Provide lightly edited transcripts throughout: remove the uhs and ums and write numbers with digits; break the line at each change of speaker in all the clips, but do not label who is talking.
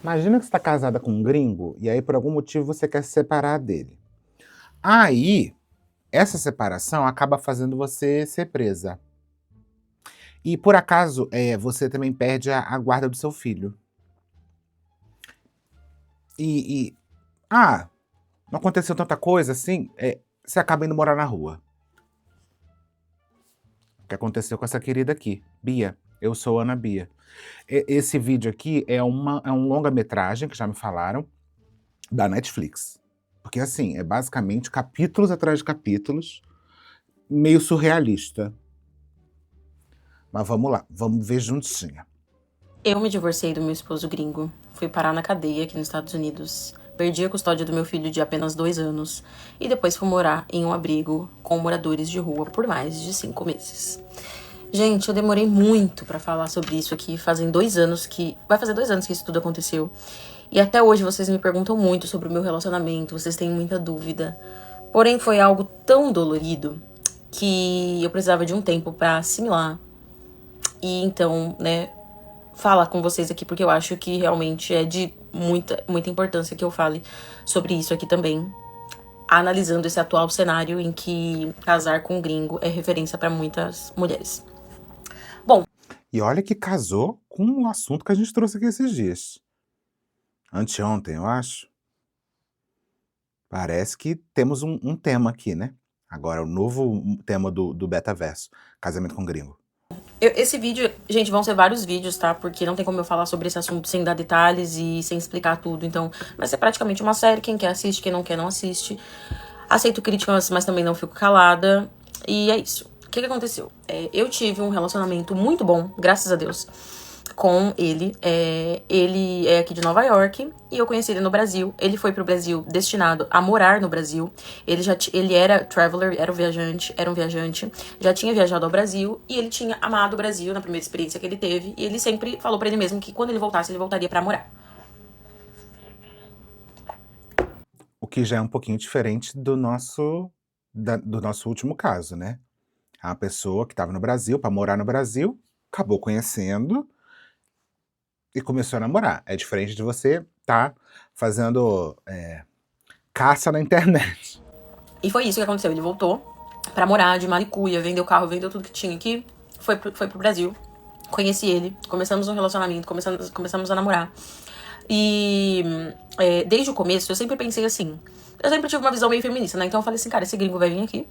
Imagina que você tá casada com um gringo e aí por algum motivo você quer se separar dele. Aí, essa separação acaba fazendo você ser presa. E por acaso, você também perde a guarda do seu filho. E não aconteceu tanta coisa assim, você acaba indo morar na rua. O que aconteceu com essa querida aqui, Bia. Eu sou Ana Bia. Esse vídeo aqui é um longa-metragem, que já me falaram, da Netflix. Porque assim, é basicamente capítulos atrás de capítulos, meio surrealista. Mas vamos lá, vamos ver juntinha.
Eu me divorciei do meu esposo gringo. Fui parar na cadeia aqui nos Estados Unidos. Perdi a custódia do meu filho de apenas 2 anos. E depois fui morar em um abrigo com moradores de rua por mais de 5 meses. Gente, eu demorei muito pra falar sobre isso aqui. Fazem 2 anos que... Vai fazer 2 anos que isso tudo aconteceu. E até hoje vocês me perguntam muito sobre o meu relacionamento. Vocês têm muita dúvida. Porém, foi algo tão dolorido que eu precisava de um tempo pra assimilar. E então, né, falar com vocês aqui, porque eu acho que realmente é de muita importância que eu fale sobre isso aqui também, analisando esse atual cenário em que casar com um gringo é referência para muitas mulheres. Bom,
E olha que casou com um assunto que a gente trouxe aqui esses dias. Anteontem, eu acho. Parece que temos um tema aqui, né? Agora, o novo tema do Betaverso. Casamento com gringo.
esse vídeo, gente, vão ser vários vídeos, tá? Porque não tem como eu falar sobre esse assunto sem dar detalhes e sem explicar tudo. Então, vai ser praticamente uma série. Quem quer assiste, quem não quer não assiste. Aceito críticas, mas também não fico calada. E é isso. O que aconteceu? Eu tive um relacionamento muito bom, graças a Deus, com ele. Ele é aqui de Nova York e eu conheci ele no Brasil. Ele foi pro Brasil destinado a morar no Brasil. Ele era traveler, era um viajante, já tinha viajado ao Brasil e ele tinha amado o Brasil na primeira experiência que ele teve. E ele sempre falou pra ele mesmo que quando ele voltasse, ele voltaria pra morar.
O que já é um pouquinho diferente do nosso último caso, né? A pessoa que estava no Brasil, para morar no Brasil, acabou conhecendo e começou a namorar. É diferente de você estar fazendo caça na internet.
E foi isso que aconteceu. Ele voltou pra morar de malicuia, vendeu carro, vendeu tudo que tinha aqui, foi pro Brasil. Conheci ele, começamos um relacionamento, começamos a namorar. E desde o começo eu sempre pensei assim, eu sempre tive uma visão meio feminista, né? Então eu falei assim, cara, esse gringo vai vir aqui,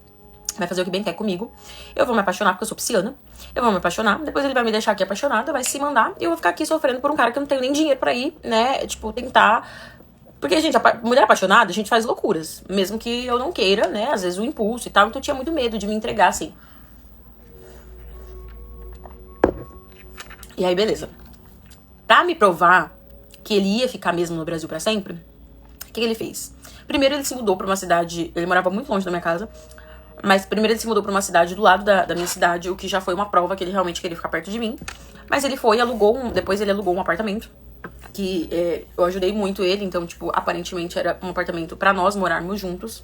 vai fazer o que bem quer comigo, eu vou me apaixonar porque eu sou pisciana, eu vou me apaixonar, depois ele vai me deixar aqui apaixonada, vai se mandar, e eu vou ficar aqui sofrendo por um cara que eu não tenho nem dinheiro pra ir, né? Tipo, tentar. Porque, gente, mulher apaixonada, a gente faz loucuras. Mesmo que eu não queira, né? Às vezes o impulso e tal. Então eu tinha muito medo de me entregar, assim. E aí, beleza. Pra me provar que ele ia ficar mesmo no Brasil pra sempre, o que ele fez? Primeiro ele se mudou pra uma cidade... Ele morava muito longe da minha casa. Mas primeiro ele se mudou pra uma cidade do lado da minha cidade, o que já foi uma prova que ele realmente queria ficar perto de mim. Mas ele foi e depois ele alugou um apartamento. Que eu ajudei muito ele, então, tipo, aparentemente era um apartamento pra nós morarmos juntos.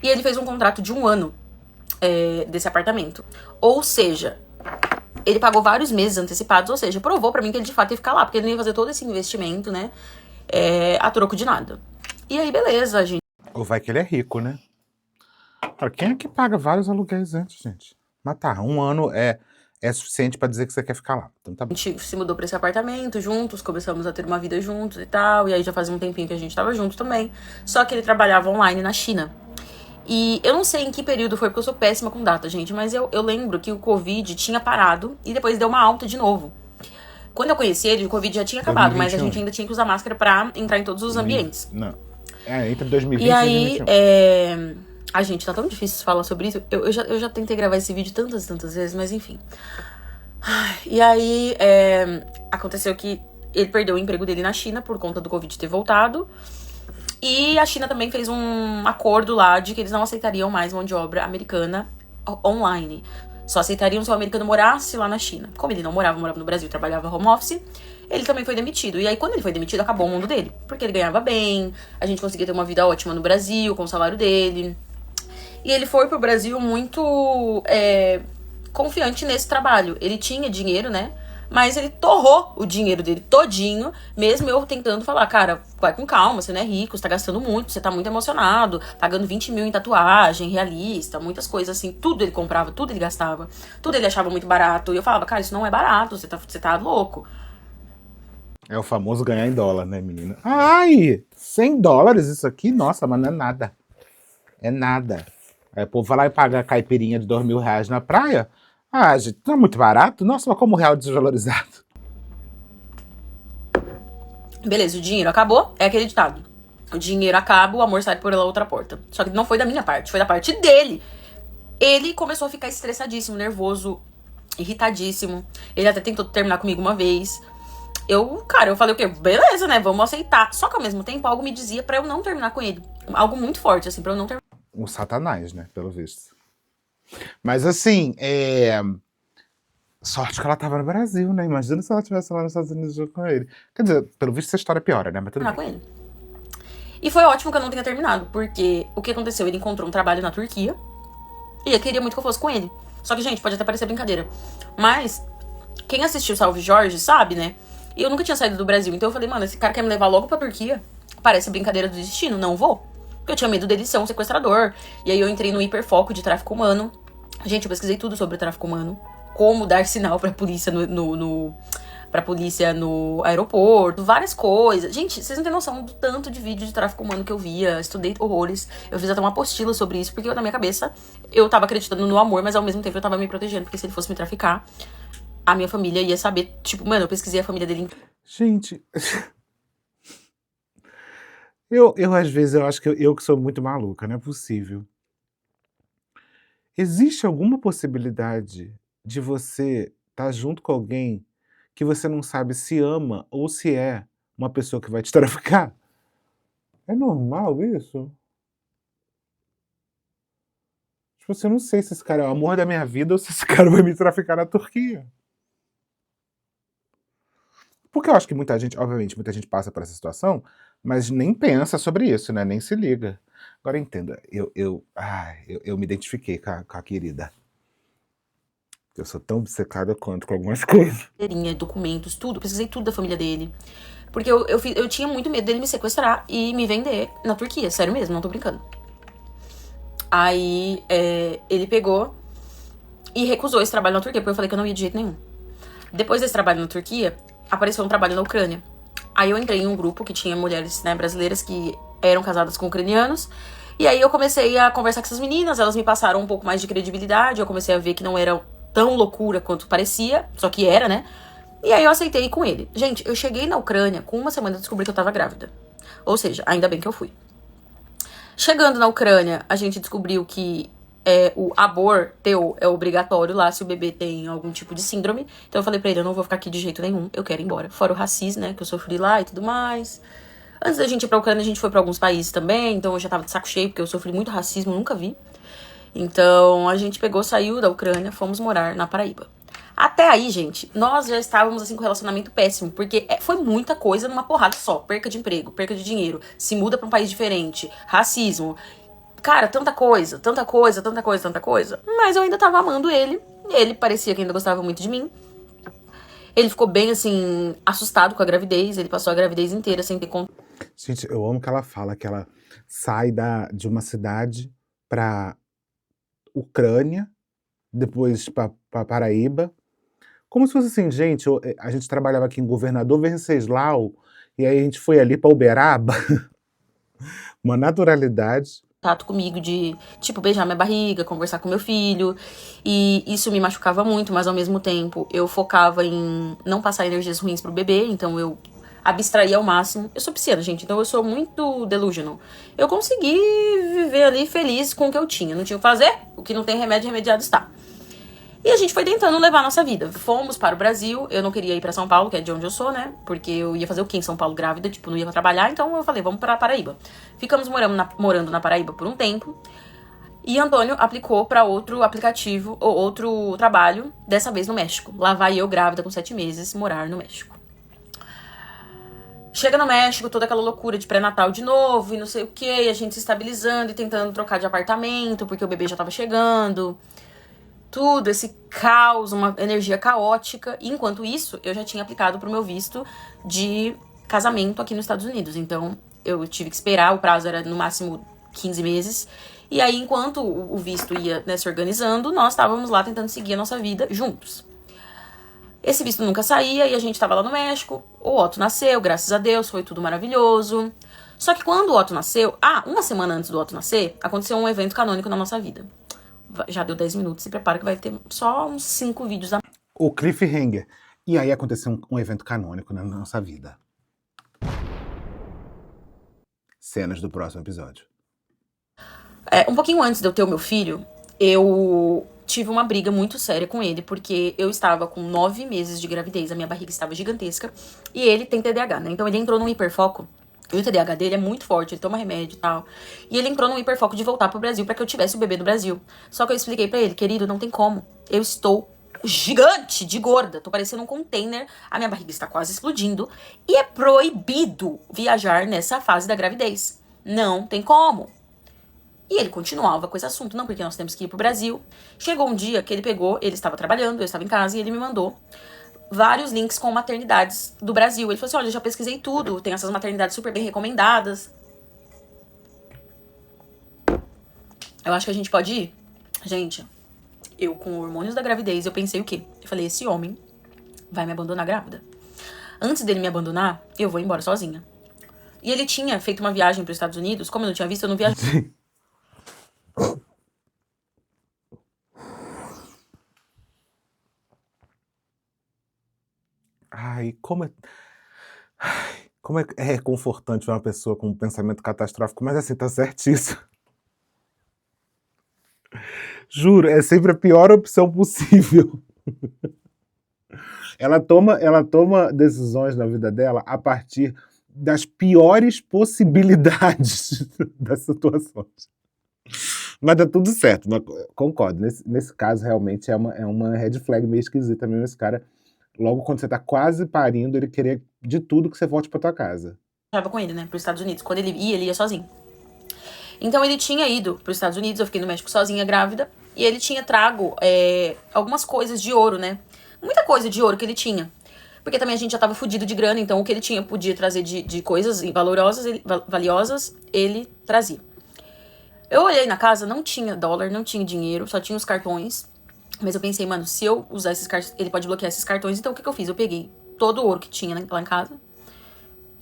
E ele fez um contrato de 1 ano desse apartamento. Ou seja, ele pagou vários meses antecipados, ou seja, provou pra mim que ele de fato ia ficar lá, porque ele não ia fazer todo esse investimento, né, a troco de nada. E aí, beleza, a gente
Ou vai que ele é rico, né? Cara, quem é que paga vários aluguéis antes, gente? Mas tá, 1 ano é suficiente pra dizer que você quer ficar lá. Então tá bom.
se mudou pra esse apartamento juntos, começamos a ter uma vida juntos e tal, e aí já fazia um tempinho que a gente tava junto também. Só que ele trabalhava online na China. E eu não sei em que período foi, porque eu sou péssima com data, gente, mas eu lembro que o Covid tinha parado e depois deu uma alta de novo. Quando eu conheci ele, o Covid já tinha acabado, mas a
2021.
gente ainda tinha que usar máscara pra entrar em todos os ambientes.
Não. Entre 2020
E
e
aí,
2021.
Ai, gente, tá tão difícil falar sobre isso. Eu já tentei gravar esse vídeo tantas e tantas vezes, mas enfim. E aí, aconteceu que ele perdeu o emprego dele na China por conta do Covid ter voltado. E a China também fez um acordo lá de que eles não aceitariam mais mão de obra americana online. Só aceitariam se o americano morasse lá na China. Como ele não morava no Brasil, trabalhava home office, ele também foi demitido. E aí, quando ele foi demitido, acabou o mundo dele. Porque ele ganhava bem, a gente conseguia ter uma vida ótima no Brasil, com o salário dele. E ele foi pro Brasil muito confiante nesse trabalho. Ele tinha dinheiro, né, Mas ele torrou o dinheiro dele todinho, mesmo eu tentando falar, cara, vai com calma, você não é rico, você tá gastando muito, você tá muito emocionado, pagando 20 mil em tatuagem, realista, muitas coisas assim, tudo ele comprava, tudo ele gastava, tudo ele achava muito barato. E eu falava, cara, isso não é barato, você tá louco.
É o famoso ganhar em dólar, né, menina? Ai, $100 isso aqui? Nossa, mas não é nada. É nada. Aí o povo vai lá e paga a caipirinha de R$ 2.000 na praia. Ah, gente, não é muito barato? Nossa, mas como o real desvalorizado.
Beleza, o dinheiro acabou, é aquele ditado. O dinheiro acaba, o amor sai por pela outra porta. Só que não foi da minha parte, foi da parte dele. Ele começou a ficar estressadíssimo, nervoso, irritadíssimo. Ele até tentou terminar comigo uma vez. Eu falei o quê? Beleza, né? Vamos aceitar. Só que ao mesmo tempo, algo me dizia pra eu não terminar com ele. Algo muito forte, assim, pra eu não terminar.
O Satanás, né, pelo visto. Mas assim, sorte que ela tava no Brasil, né? Imagina se ela estivesse lá nos Estados Unidos junto com ele. Quer dizer, pelo visto essa história piora, né? Mas tudo bem.
Com ele. E foi ótimo que eu não tenha terminado, porque o que aconteceu? Ele encontrou um trabalho na Turquia e eu queria muito que eu fosse com ele. Só que, gente, pode até parecer brincadeira, mas quem assistiu Salve Jorge sabe, né? E eu nunca tinha saído do Brasil, então eu falei, mano, esse cara quer me levar logo pra Turquia? Parece brincadeira do destino, não vou. Porque eu tinha medo dele ser um sequestrador. E aí eu entrei no hiperfoco de tráfico humano. Gente, eu pesquisei tudo sobre o tráfico humano. Como dar sinal pra polícia pra polícia no aeroporto, várias coisas. Gente, vocês não têm noção do tanto de vídeo de tráfico humano que eu via. Estudei horrores. Eu fiz até uma apostila sobre isso, porque na minha cabeça eu tava acreditando no amor, mas ao mesmo tempo eu tava me protegendo, porque se ele fosse me traficar, a minha família ia saber. Tipo, mano, eu pesquisei a família dele.
Gente, eu às vezes eu acho que eu que sou muito maluca, não é possível. Existe alguma possibilidade de você estar junto com alguém que você não sabe se ama ou se é uma pessoa que vai te traficar? É normal isso? Tipo assim, eu não sei se esse cara é o amor da minha vida ou se esse cara vai me traficar na Turquia. Porque eu acho que muita gente, obviamente, muita gente passa por essa situação, mas nem pensa sobre isso, né? Nem se liga. Agora entenda, eu me identifiquei com a querida. Eu sou tão obcecada quanto com algumas coisas.
Documentos, tudo. Eu pesquisei tudo da família dele. Porque eu tinha muito medo dele me sequestrar e me vender na Turquia. Sério mesmo, não tô brincando. Aí ele pegou e recusou esse trabalho na Turquia, porque eu falei que eu não ia de jeito nenhum. Depois desse trabalho na Turquia, apareceu um trabalho na Ucrânia. Aí eu entrei em um grupo que tinha mulheres, né, brasileiras que eram casadas com ucranianos. E aí eu comecei a conversar com essas meninas, elas me passaram um pouco mais de credibilidade. Eu comecei a ver que não era tão loucura quanto parecia, só que era, né? E aí eu aceitei ir com ele. Gente, eu cheguei na Ucrânia, com uma semana eu descobri que eu tava grávida. Ou seja, ainda bem que eu fui. Chegando na Ucrânia, a gente descobriu que o aborto é obrigatório lá se o bebê tem algum tipo de síndrome. Então eu falei pra ele, eu não vou ficar aqui de jeito nenhum, eu quero ir embora. Fora o racismo, né, que eu sofri lá e tudo mais. Antes da gente ir pra Ucrânia, a gente foi pra alguns países também, então eu já tava de saco cheio, porque eu sofri muito racismo, nunca vi. Então a gente pegou, saiu da Ucrânia, fomos morar na Paraíba. Até aí, gente, nós já estávamos assim com relacionamento péssimo, porque foi muita coisa numa porrada só. Perca de emprego, perca de dinheiro, se muda pra um país diferente, racismo. Cara, tanta coisa, tanta coisa, tanta coisa, tanta coisa. Mas eu ainda tava amando ele. Ele parecia que ainda gostava muito de mim. Ele ficou bem, assim, assustado com a gravidez. Ele passou a gravidez inteira sem ter conta.
Gente, eu amo que ela fala que ela sai de uma cidade pra Ucrânia, depois pra Paraíba. Como se fosse assim, gente, a gente trabalhava aqui em Governador Venceslau, e aí a gente foi ali pra Uberaba. Uma naturalidade.
Contato comigo de, tipo, beijar minha barriga, conversar com meu filho. E isso me machucava muito, mas ao mesmo tempo eu focava em não passar energias ruins pro bebê, então eu abstraía ao máximo. Eu sou pisciana, gente, então eu sou muito delusional. Eu consegui viver ali feliz com o que eu tinha. Não tinha o que fazer, o que não tem remédio, remediado está. E a gente foi tentando levar a nossa vida. Fomos para o Brasil, eu não queria ir pra São Paulo, que é de onde eu sou, né? Porque eu ia fazer o quê em São Paulo grávida, tipo, não ia trabalhar, então eu falei, vamos pra Paraíba. Ficamos morando na Paraíba por um tempo. E Antônio aplicou pra outro aplicativo, ou outro trabalho, dessa vez no México. Lá vai eu, grávida, com 7 meses, morar no México. Chega no México, toda aquela loucura de pré-natal de novo, e não sei o quê, e a gente se estabilizando e tentando trocar de apartamento, porque o bebê já tava chegando. tudo, esse caos, uma energia caótica. E enquanto isso, eu já tinha aplicado pro meu visto de casamento aqui nos Estados Unidos. Então, eu tive que esperar, o prazo era no máximo 15 meses. E aí, enquanto o visto ia, né, se organizando, nós estávamos lá tentando seguir a nossa vida juntos. Esse visto nunca saía e a gente tava lá no México. O Otto nasceu, graças a Deus, foi tudo maravilhoso. Só que quando o Otto nasceu, uma semana antes do Otto nascer, aconteceu um evento canônico na nossa vida. Já deu 10 minutos, se prepara que vai ter só uns 5 vídeos.
O cliffhanger. E aí aconteceu um evento canônico na nossa vida. Cenas do próximo episódio.
Um pouquinho antes de eu ter o meu filho, eu tive uma briga muito séria com ele, porque eu estava com 9 meses de gravidez, a minha barriga estava gigantesca, e ele tem TDAH, né? Então ele entrou num hiperfoco, e o TDAH dele é muito forte, ele toma remédio e tal, e ele entrou num hiperfoco de voltar pro Brasil pra que eu tivesse o bebê no Brasil. Só que eu expliquei pra ele, querido, não tem como, eu estou gigante de gorda, tô parecendo um container, a minha barriga está quase explodindo, e é proibido viajar nessa fase da gravidez. Não tem como. E ele continuava com esse assunto, não, porque nós temos que ir pro Brasil. Chegou um dia que ele pegou, ele estava trabalhando, eu estava em casa, e ele me mandou vários links com maternidades do Brasil. Ele falou assim, olha, eu já pesquisei tudo, tem essas maternidades super bem recomendadas. Eu acho que a gente pode ir. Gente, eu com hormônios da gravidez, eu pensei o quê? Eu falei, esse homem vai me abandonar grávida. Antes dele me abandonar, eu vou embora sozinha. E ele tinha feito uma viagem para os Estados Unidos, como eu não tinha visto, eu não viajei.
Ai, como é confortante ver uma pessoa com um pensamento catastrófico, mas assim, tá certíssimo. Juro, é sempre a pior opção possível. Ela toma decisões na vida dela a partir das piores possibilidades das situações. Mas dá tudo certo, concordo. Nesse caso, realmente, é uma red flag meio esquisita mesmo. Esse cara, logo quando você tá quase parindo, ele querer de tudo que você volte pra tua casa.
Eu tava com ele, né, pros Estados Unidos. Quando ele ia sozinho. Então ele tinha ido pros Estados Unidos, eu fiquei no México sozinha, grávida. E ele tinha trago algumas coisas de ouro, né? Muita coisa de ouro que ele tinha. Porque também a gente já tava fudido de grana, então o que ele tinha podia trazer de coisas valiosas, ele trazia. Eu olhei na casa, não tinha dólar, não tinha dinheiro, só tinha os cartões. Mas eu pensei, mano, se eu usar esses cartões, ele pode bloquear esses cartões. Então o que eu fiz? Eu peguei todo o ouro que tinha lá em casa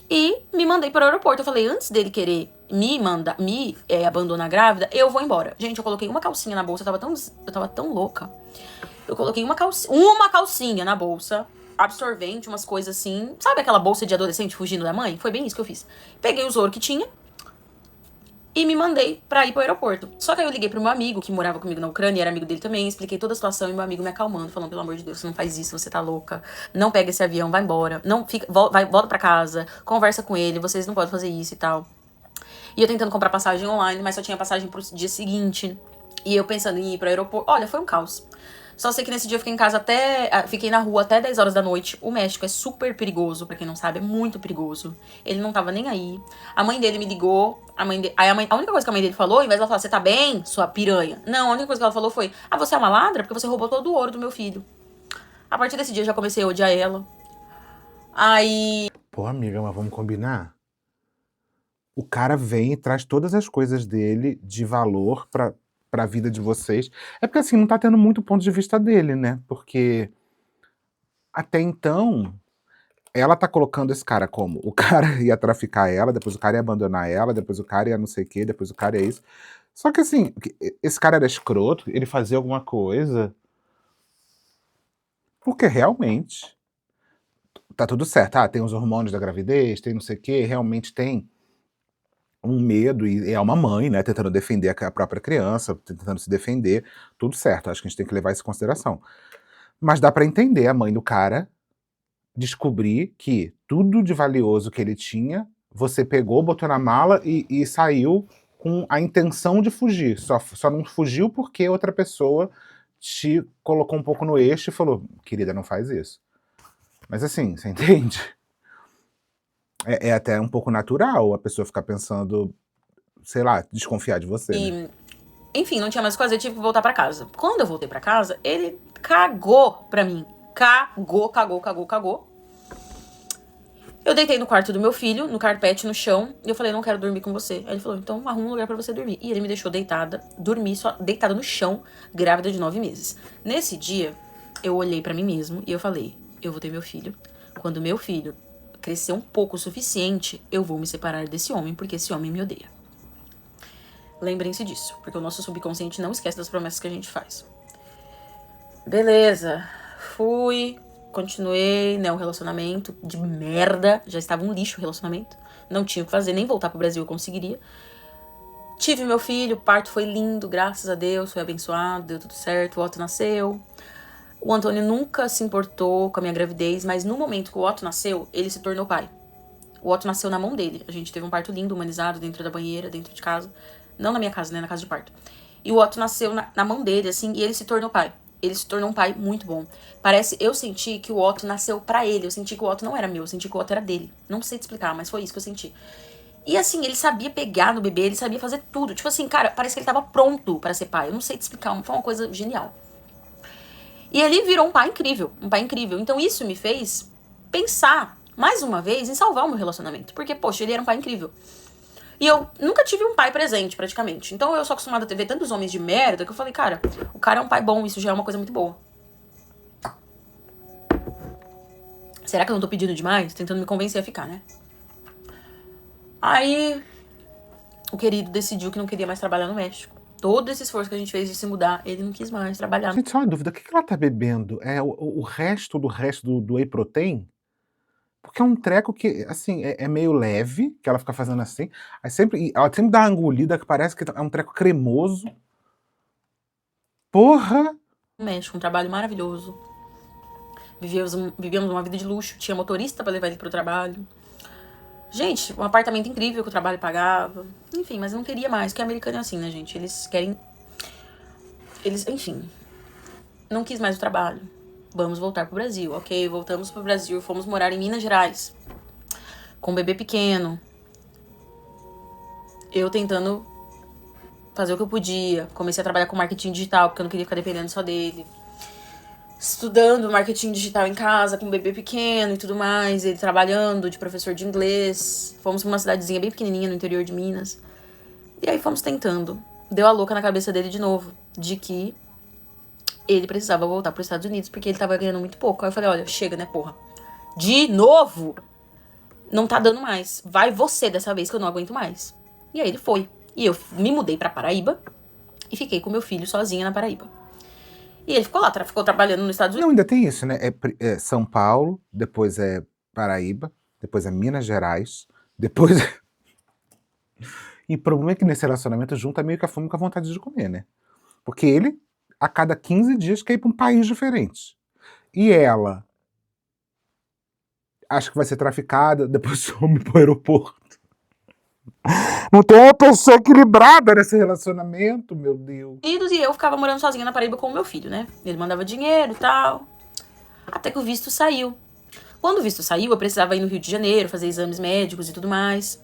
e me mandei para o aeroporto. Eu falei, antes dele querer me abandonar grávida, eu vou embora. Gente, eu coloquei uma calcinha na bolsa, eu tava tão louca. Eu coloquei uma calcinha na bolsa, absorvente, umas coisas assim. Sabe aquela bolsa de adolescente fugindo da mãe? Foi bem isso que eu fiz. Peguei os ouro que tinha e me mandei pra ir pro aeroporto. Só que aí eu liguei pro meu amigo, que morava comigo na Ucrânia, era amigo dele também, expliquei toda a situação e meu amigo me acalmando, falando, pelo amor de Deus, você não faz isso, você tá louca, não pega esse avião, vai embora, não fica, volta pra casa, conversa com ele, vocês não podem fazer isso e tal. E eu tentando comprar passagem online, mas só tinha passagem pro dia seguinte. E eu pensando em ir pro aeroporto. Olha, foi um caos. Só sei que nesse dia eu fiquei em casa fiquei na rua até 10 horas da noite. O México é super perigoso, pra quem não sabe, é muito perigoso. Ele não tava nem aí. A mãe dele me ligou. A única coisa que a mãe dele falou, ao invés dela falar, você tá bem, sua piranha? Não, a única coisa que ela falou foi, você é uma ladra porque você roubou todo o ouro do meu filho. A partir desse dia eu já comecei a odiar ela. Aí...
Pô, amiga, mas vamos combinar? O cara vem e traz todas as coisas dele de valor pra vida de vocês. É porque assim, não tá tendo muito ponto de vista dele, né? Porque até então, ela tá colocando esse cara como o cara ia traficar ela, depois o cara ia abandonar ela, depois o cara ia não sei o quê, depois o cara ia isso. Só que assim, esse cara era escroto, ele fazia alguma coisa. Porque realmente tá tudo certo. Tem os hormônios da gravidez, tem não sei o quê, realmente tem um medo, e é uma mãe, né, tentando defender a própria criança, tentando se defender, tudo certo, acho que a gente tem que levar isso em consideração. Mas dá pra entender a mãe do cara descobrir que tudo de valioso que ele tinha, você pegou, botou na mala e saiu com a intenção de fugir, só não fugiu porque outra pessoa te colocou um pouco no eixo e falou, querida, não faz isso. Mas assim, você entende? É até um pouco natural a pessoa ficar pensando, sei lá, desconfiar de você, né?
Enfim, não tinha mais o que fazer, tive que voltar pra casa. Quando eu voltei pra casa, ele cagou pra mim. Cagou. Eu deitei no quarto do meu filho, no carpete, no chão, e eu falei, não quero dormir com você. Aí ele falou, então arruma um lugar pra você dormir. E ele me deixou deitada, dormi só deitada no chão, grávida de 9 meses. Nesse dia, eu olhei pra mim mesmo e eu falei, eu vou ter meu filho. Quando meu filho crescer um pouco o suficiente, eu vou me separar desse homem, porque esse homem me odeia. Lembrem-se disso, porque o nosso subconsciente não esquece das promessas que a gente faz. Beleza, fui, continuei, né, um relacionamento de merda, já estava um lixo o relacionamento, não tinha o que fazer, nem voltar pro Brasil eu conseguiria. Tive meu filho, o parto foi lindo, graças a Deus, foi abençoado, deu tudo certo, o Otto nasceu. O Antônio nunca se importou com a minha gravidez, mas no momento que o Otto nasceu, ele se tornou pai. O Otto nasceu na mão dele, a gente teve um parto lindo, humanizado, dentro da banheira, dentro de casa, não na minha casa, né, na casa de parto. E o Otto nasceu na mão dele, assim, e ele se tornou pai. Ele se tornou um pai muito bom. Eu senti que o Otto nasceu pra ele. Eu senti que o Otto não era meu, eu senti que o Otto era dele. Não sei te explicar, mas foi isso que eu senti. E assim, ele sabia pegar no bebê, ele sabia fazer tudo. Tipo assim, cara, parece que ele tava pronto pra ser pai. Eu não sei te explicar, foi uma coisa genial. E ele virou um pai incrível, um pai incrível. Então isso me fez pensar, mais uma vez, em salvar o meu relacionamento. Porque, poxa, ele era um pai incrível. E eu nunca tive um pai presente, praticamente. Então eu sou acostumada a ver tantos homens de merda que eu falei, cara, o cara é um pai bom, isso já é uma coisa muito boa. Será que eu não tô pedindo demais? Tentando me convencer a ficar, né? Aí, o querido decidiu que não queria mais trabalhar no México. Todo esse esforço que a gente fez de se mudar, ele não quis mais trabalhar.
Gente, só uma dúvida, o que ela tá bebendo? É o resto do whey protein? Porque é um treco que, assim, é meio leve, que ela fica fazendo assim, aí ela sempre dá uma engolida que parece que é um treco cremoso. Porra!
No México, um trabalho maravilhoso. Vivíamos uma vida de luxo, tinha motorista pra levar ele pro trabalho. Gente, um apartamento incrível que o trabalho pagava. Enfim, mas eu não queria mais, porque americano é assim, né, gente? Enfim, não quis mais o trabalho. Vamos voltar pro Brasil. Ok, voltamos pro Brasil, fomos morar em Minas Gerais. Com um bebê pequeno. Eu tentando fazer o que eu podia. Comecei a trabalhar com marketing digital, porque eu não queria ficar dependendo só dele. Estudando marketing digital em casa, com um bebê pequeno e tudo mais. Ele trabalhando de professor de inglês. Fomos pra uma cidadezinha bem pequenininha no interior de Minas. E aí fomos tentando. Deu a louca na cabeça dele de novo. De que ele precisava voltar pros Estados Unidos, porque ele tava ganhando muito pouco. Aí eu falei, olha, chega, né, porra. De novo? Não tá dando mais. Vai você dessa vez que eu não aguento mais. E aí ele foi. E eu me mudei pra Paraíba e fiquei com meu filho sozinha na Paraíba. E ele ficou lá, ficou trabalhando nos Estados Unidos.
Não, ainda tem isso, né? É São Paulo, depois é Paraíba, depois é Minas Gerais, depois. E o problema é que nesse relacionamento junta meio que a fome com a vontade de comer, né? Porque ele, a cada 15 dias, quer ir pra um país diferente. E ela acha que vai ser traficada, depois some pro aeroporto. Não tem uma pessoa equilibrada nesse relacionamento, meu Deus.
E eu ficava morando sozinha na Paraíba com o meu filho, né? Ele mandava dinheiro e tal. Até que o visto saiu. Quando o visto saiu, eu precisava ir no Rio de Janeiro, fazer exames médicos e tudo mais.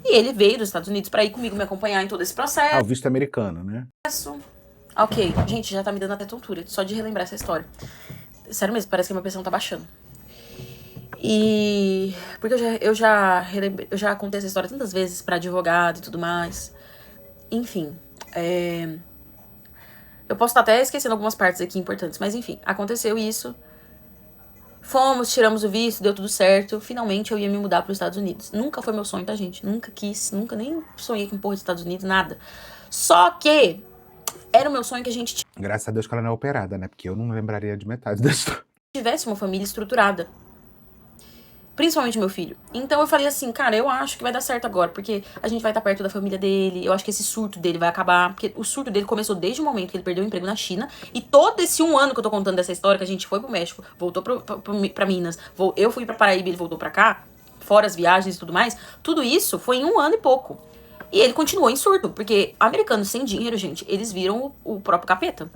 E ele veio dos Estados Unidos pra ir comigo me acompanhar em todo esse processo.
Ah, o visto americano, né?
Ok, gente, já tá me dando até tontura, só de relembrar essa história. Sério mesmo, parece que a minha pressão tá baixando. E... porque eu já contei essa história tantas vezes pra advogado e tudo mais. Enfim, eu posso estar até esquecendo algumas partes aqui importantes, mas enfim, aconteceu isso. Fomos, tiramos o visto, deu tudo certo. Finalmente eu ia me mudar pros Estados Unidos. Nunca foi meu sonho, tá, gente? Nunca quis, nunca nem sonhei com porra dos Estados Unidos, nada. Só que era o meu sonho que a gente
Graças a Deus que ela não é operada, né? Porque eu não lembraria de metade da história.
tivesse uma família estruturada. Principalmente meu filho. Então eu falei assim, cara, eu acho que vai dar certo agora, porque a gente vai estar perto da família dele, eu acho que esse surto dele vai acabar, porque o surto dele começou desde o momento que ele perdeu o emprego na China, e todo esse 1 ano que eu tô contando dessa história, que a gente foi pro México, voltou pra Minas, eu fui pra Paraíba e ele voltou pra cá, fora as viagens e tudo mais, tudo isso foi em 1 ano e pouco. E ele continuou em surto, porque americanos sem dinheiro, gente, eles viram o próprio capeta.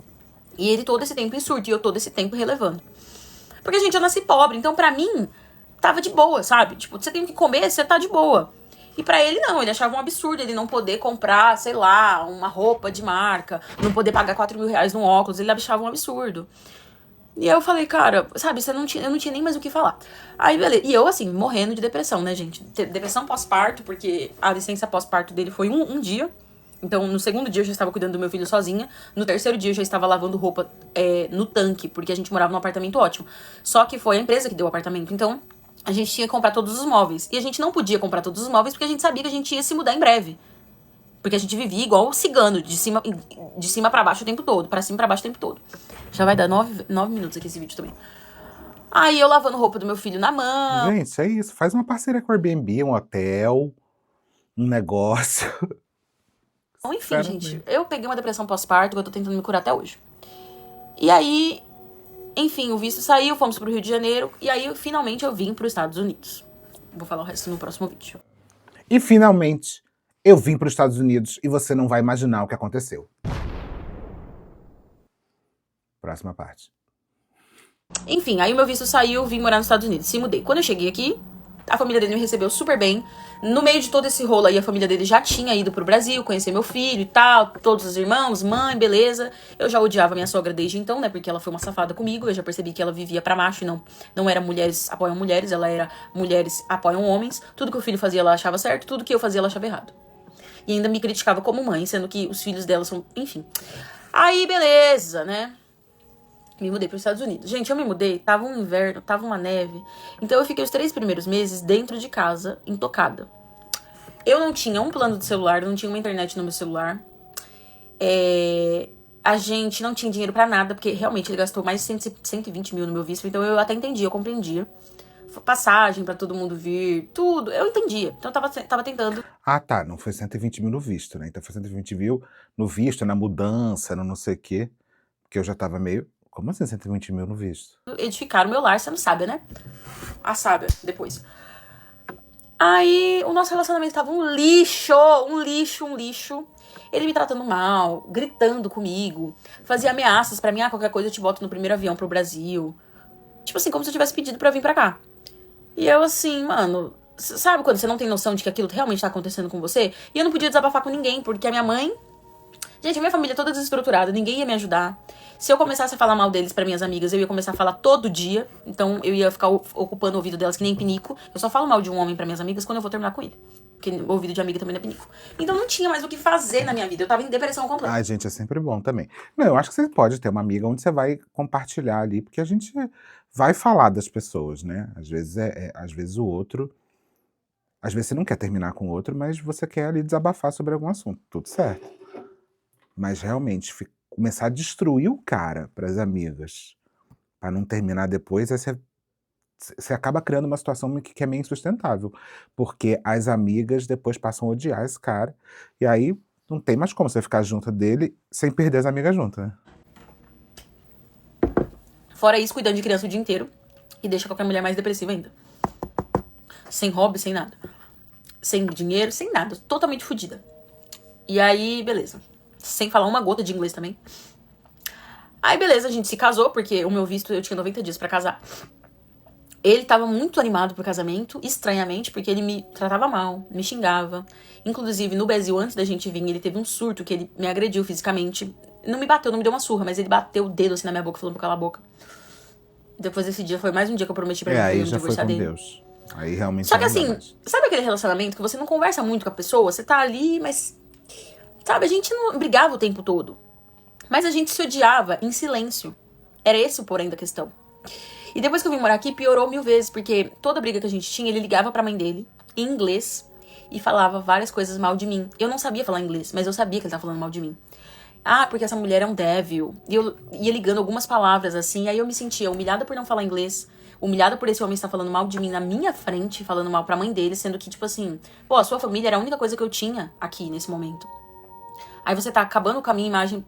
E ele todo esse tempo em surto, e eu todo esse tempo relevando. Porque, gente, eu nasci pobre, então pra mim tava de boa, sabe? Tipo, você tem que comer, você tá de boa. E pra ele não, ele achava um absurdo ele não poder comprar, sei lá, uma roupa de marca, não poder pagar 4 mil reais num óculos, ele achava um absurdo. E aí eu falei, cara, sabe, eu não tinha nem mais o que falar. Aí, beleza. E eu, assim, morrendo de depressão, né, gente? Depressão pós-parto, porque a licença pós-parto dele foi um dia. Então, no segundo dia eu já estava cuidando do meu filho sozinha. No terceiro dia eu já estava lavando roupa no tanque, porque a gente morava num apartamento ótimo. Só que foi a empresa que deu o apartamento. Então, a gente tinha que comprar todos os móveis. E a gente não podia comprar todos os móveis porque a gente sabia que a gente ia se mudar em breve. Porque a gente vivia igual cigano, de cima pra baixo o tempo todo. Pra cima e pra baixo o tempo todo. Já vai dar 9 minutos aqui esse vídeo também. Aí eu lavando roupa do meu filho na mão.
Gente, é isso. Faz uma parceria com o Airbnb, um hotel, um negócio.
Enfim, gente, eu peguei uma depressão pós-parto que eu tô tentando me curar até hoje. E aí, enfim, o visto saiu, fomos pro Rio de Janeiro. E aí, finalmente, eu vim pros Estados Unidos. Vou falar o resto no próximo vídeo.
E finalmente, eu vim para os Estados Unidos e você não vai imaginar o que aconteceu. Próxima parte.
Enfim, aí o meu visto saiu, vim morar nos Estados Unidos, se mudei. Quando eu cheguei aqui, a família dele me recebeu super bem. No meio de todo esse rolo aí, a família dele já tinha ido pro Brasil, conhecer meu filho e tal, todos os irmãos, mãe, beleza. Eu já odiava minha sogra desde então, né, porque ela foi uma safada comigo. Eu já percebi que ela vivia pra macho e não era mulheres apoiam mulheres, ela era mulheres apoiam homens. Tudo que o filho fazia ela achava certo, tudo que eu fazia ela achava errado. E ainda me criticava como mãe, sendo que os filhos dela são, enfim. Aí, beleza, né? Me mudei para os Estados Unidos. Gente, eu me mudei, tava um inverno, tava uma neve. Então eu fiquei os 3 primeiros meses dentro de casa, intocada. Eu não tinha um plano de celular, não tinha uma internet no meu celular. A gente não tinha dinheiro pra nada, porque realmente ele gastou mais de 120 mil no meu visto. Então eu até entendia, eu compreendia. Passagem pra todo mundo vir, tudo. Eu entendia. Então eu tava tentando.
Ah, tá. Não foi 120 mil no visto, né? Então foi 120 mil no visto, na mudança, no não sei o quê. Porque eu já tava meio... Como assim 120 mil no visto?
Edificar o meu lar, você não sabe, né? A sábia, depois. Aí o nosso relacionamento tava um lixo. Ele me tratando mal, gritando comigo, fazia ameaças pra mim, qualquer coisa eu te boto no primeiro avião pro Brasil. Tipo assim, como se eu tivesse pedido pra vir pra cá. E eu assim, mano, sabe quando você não tem noção de que aquilo realmente tá acontecendo com você? E eu não podia desabafar com ninguém, porque a minha mãe... Gente, a minha família é toda desestruturada, ninguém ia me ajudar. Se eu começasse a falar mal deles pra minhas amigas, eu ia começar a falar todo dia. Então eu ia ficar ocupando o ouvido delas que nem pinico. Eu só falo mal de um homem pra minhas amigas quando eu vou terminar com ele. Porque o ouvido de amiga também não é pinico. Então não tinha mais o que fazer na minha vida. Eu tava em depressão completa.
Ai, gente, é sempre bom também. Não, eu acho que você pode ter uma amiga onde você vai compartilhar ali, porque a gente vai falar das pessoas, né? Às vezes às vezes o outro... Às vezes você não quer terminar com o outro, mas você quer ali desabafar sobre algum assunto. Tudo certo. Mas realmente, começar a destruir o cara pras amigas, pra não terminar depois, você acaba criando uma situação que é meio insustentável. Porque as amigas depois passam a odiar esse cara, e aí não tem mais como você ficar junto dele sem perder as amigas juntas, né?
Fora isso, cuidando de criança o dia inteiro. E deixa qualquer mulher mais depressiva ainda. Sem hobby, sem nada. Sem dinheiro, sem nada. Totalmente fodida. E aí, beleza. Sem falar uma gota de inglês também. Aí, beleza, a gente se casou, porque o meu visto eu tinha 90 dias pra casar. Ele tava muito animado pro casamento, estranhamente, porque ele me tratava mal, me xingava. Inclusive, no Brasil, antes da gente vir, ele teve um surto que ele me agrediu fisicamente. Não me bateu, não me deu uma surra, mas ele bateu o dedo assim na minha boca, falando pra calar a boca. Depois desse dia, foi mais um dia que eu prometi pra ele
aí
não
já foi
divorciar
com
dele.
Deus. Aí realmente
Só que
não dá
assim,
mais.
sabe aquele relacionamento que você não conversa muito com a pessoa? Você tá ali, mas... Sabe, a gente não brigava o tempo todo. Mas a gente se odiava em silêncio. Era esse o porém da questão. E depois que eu vim morar aqui, piorou 1000 vezes. Porque toda briga que a gente tinha, ele ligava pra mãe dele, em inglês, e falava várias coisas mal de mim. Eu não sabia falar inglês, mas eu sabia que ele tava falando mal de mim. Ah, porque essa mulher é um devil. E eu ia ligando algumas palavras assim, aí eu me sentia humilhada por não falar inglês, humilhada por esse homem estar falando mal de mim na minha frente, falando mal pra mãe dele, sendo que, tipo assim, pô, a sua família era a única coisa que eu tinha aqui nesse momento. Aí você tá acabando com a minha imagem,